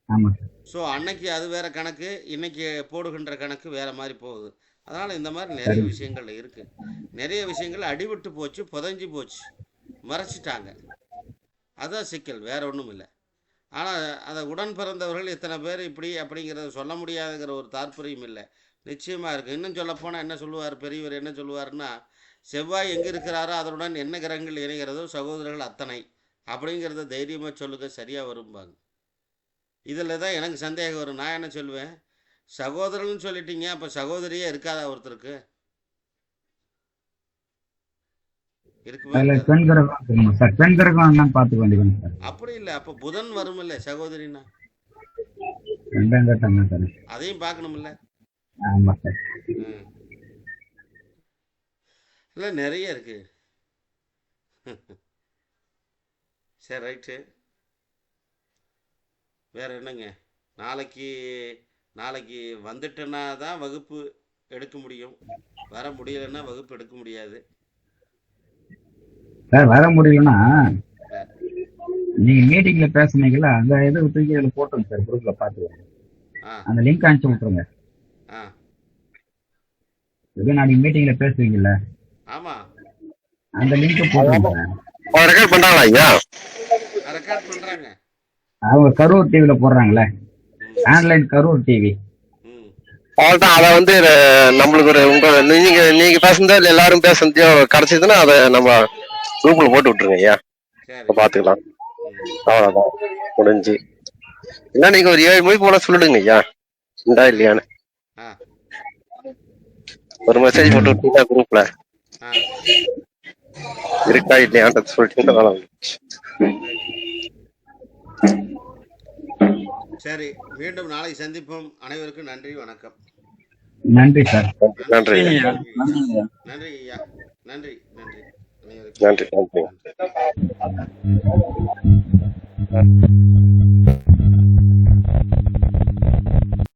ஆமா சார்.
ஸோ அன்னைக்கு அது வேற கணக்கு, இன்னைக்கு போடுகின்ற கணக்கு வேற மாதிரி போகுது. அதனால் இந்த மாதிரி நிறைய
சரிங்க
விஷயங்கள் இருக்குது. நிறைய விஷயங்கள் அடிபட்டு போச்சு, புதைஞ்சு போச்சு, மறைச்சிட்டாங்க. அதான் சிக்கல், வேற ஒன்றும் இல்லை. ஆனால் அதை உடன் பிறந்தவர்கள் இத்தனை பேர் இப்படி அப்படிங்கிறத சொல்ல முடியாதுங்கிற ஒரு தாற்பயம் இல்லை. நிச்சயமாக இருக்குது. இன்னும் சொல்லப்போனால் என்ன சொல்லுவார் பெரியவர், என்ன சொல்லுவாருன்னா, செவ்வாய் எங்கே இருக்கிறாரோ அதனுடன் என்ன கிரகங்கள் இணைகிறதோ சகோதரர்கள் அத்தனை அப்படிங்கிறத தைரியமாக சொல்லுங்க, சரியாக வரும்பாங்க. இதில் தான் எனக்கு சந்தேகம் வரும். நான் என்ன சொல்லுவேன், சகோதரன்னு சொல்லிட்டீங்க, அப்போ சகோதரியே இருக்காதா ஒருத்தருக்கு? இருக்குமா
அதுல
இருக்காதா?
பெண் கிரகம் இருக்கணும் சார். பெண் கிரகம் என்னன்னு பார்த்துக்க வேண்டியது சார்.
அப்படி இல்லை, அப்போ புதன் வருமில்ல சகோதரின்னா,
ரெண்டாம் கட்டம் தான் சார்.
அதையும் பார்க்கணுமில்ல.
ஆமா சார்.
ம். இல்லை நிறைய இருக்கு. சரி, ரைட்டு. வேற என்னங்க? நாளைக்கு நாளைக்கு வந்துட்டேன்னா தான் வகுப்பு எடுக்க முடியும். வர முடியலைன்னா வகுப்பு எடுக்க முடியாது.
சார் வர முடியலன்னா
அஹ்,
நீங்க மீட்டிங்ல பேசுனீங்கல்ல, அந்த இது தூக்கி அதில் போட்டுருங்க சார். குரூப்ல பார்த்துக்கோங்க.
ஆ
அந்த லிங்க் அனுப்பிச்சு விட்டுருங்க.
ஆ
இது நாளைக்கு மீட்டிங்ல பேசுவீங்கல்ல,
ஆமாம்,
அந்த லிங்க் போட்டுருங்க சார்.
அவங்க ரெக்கார்ட் பண்றாங்களா ஐயா?
ரெக்கார்ட் பண்ணுறாங்க.
அவங்க கரூர் டிவில போடுறாங்களே,
ம்
ஆன்லைன் கரூர் டிவி.
ம்
அவ்வளவுதான். அதை வந்து நம்மளுக்கு ஒரு உங்க நீங்க பேசுனது எல்லாரும் பேசுனதையும் கிடைச்சதுன்னா அதை நம்ம குரூப்ல போட்டு விட்டுருங்க ஐயா.
சரி.
பாத்துக்கலாம்.
ம்
அவ்வளவுதான், முடிஞ்சு. இல்ல நீங்க ஒரு 7 மணி போல சொல்லிடுங்க ஐயா, உண்டா இல்லையான்னு.
ஆ
ஒரு மெசேஜ் போட்டு விட்டீங்கன்னா குரூப்ல
ஆ
இருக்கா இல்லையான்னு சொல்லிட்டீங்கன்னா
சரி, மீண்டும் நாளை சந்திப்போம். அனைவருக்கும் நன்றி, வணக்கம்.
நன்றி சார்.
நன்றி ஐயா.
சரிங்கய்யா.
நன்றி
நன்றிங்கய்யா.
நன்றி ஐயா. நன்றி நன்றி அனைவருக்கும்
நன்றி நன்றி.
நன்றி.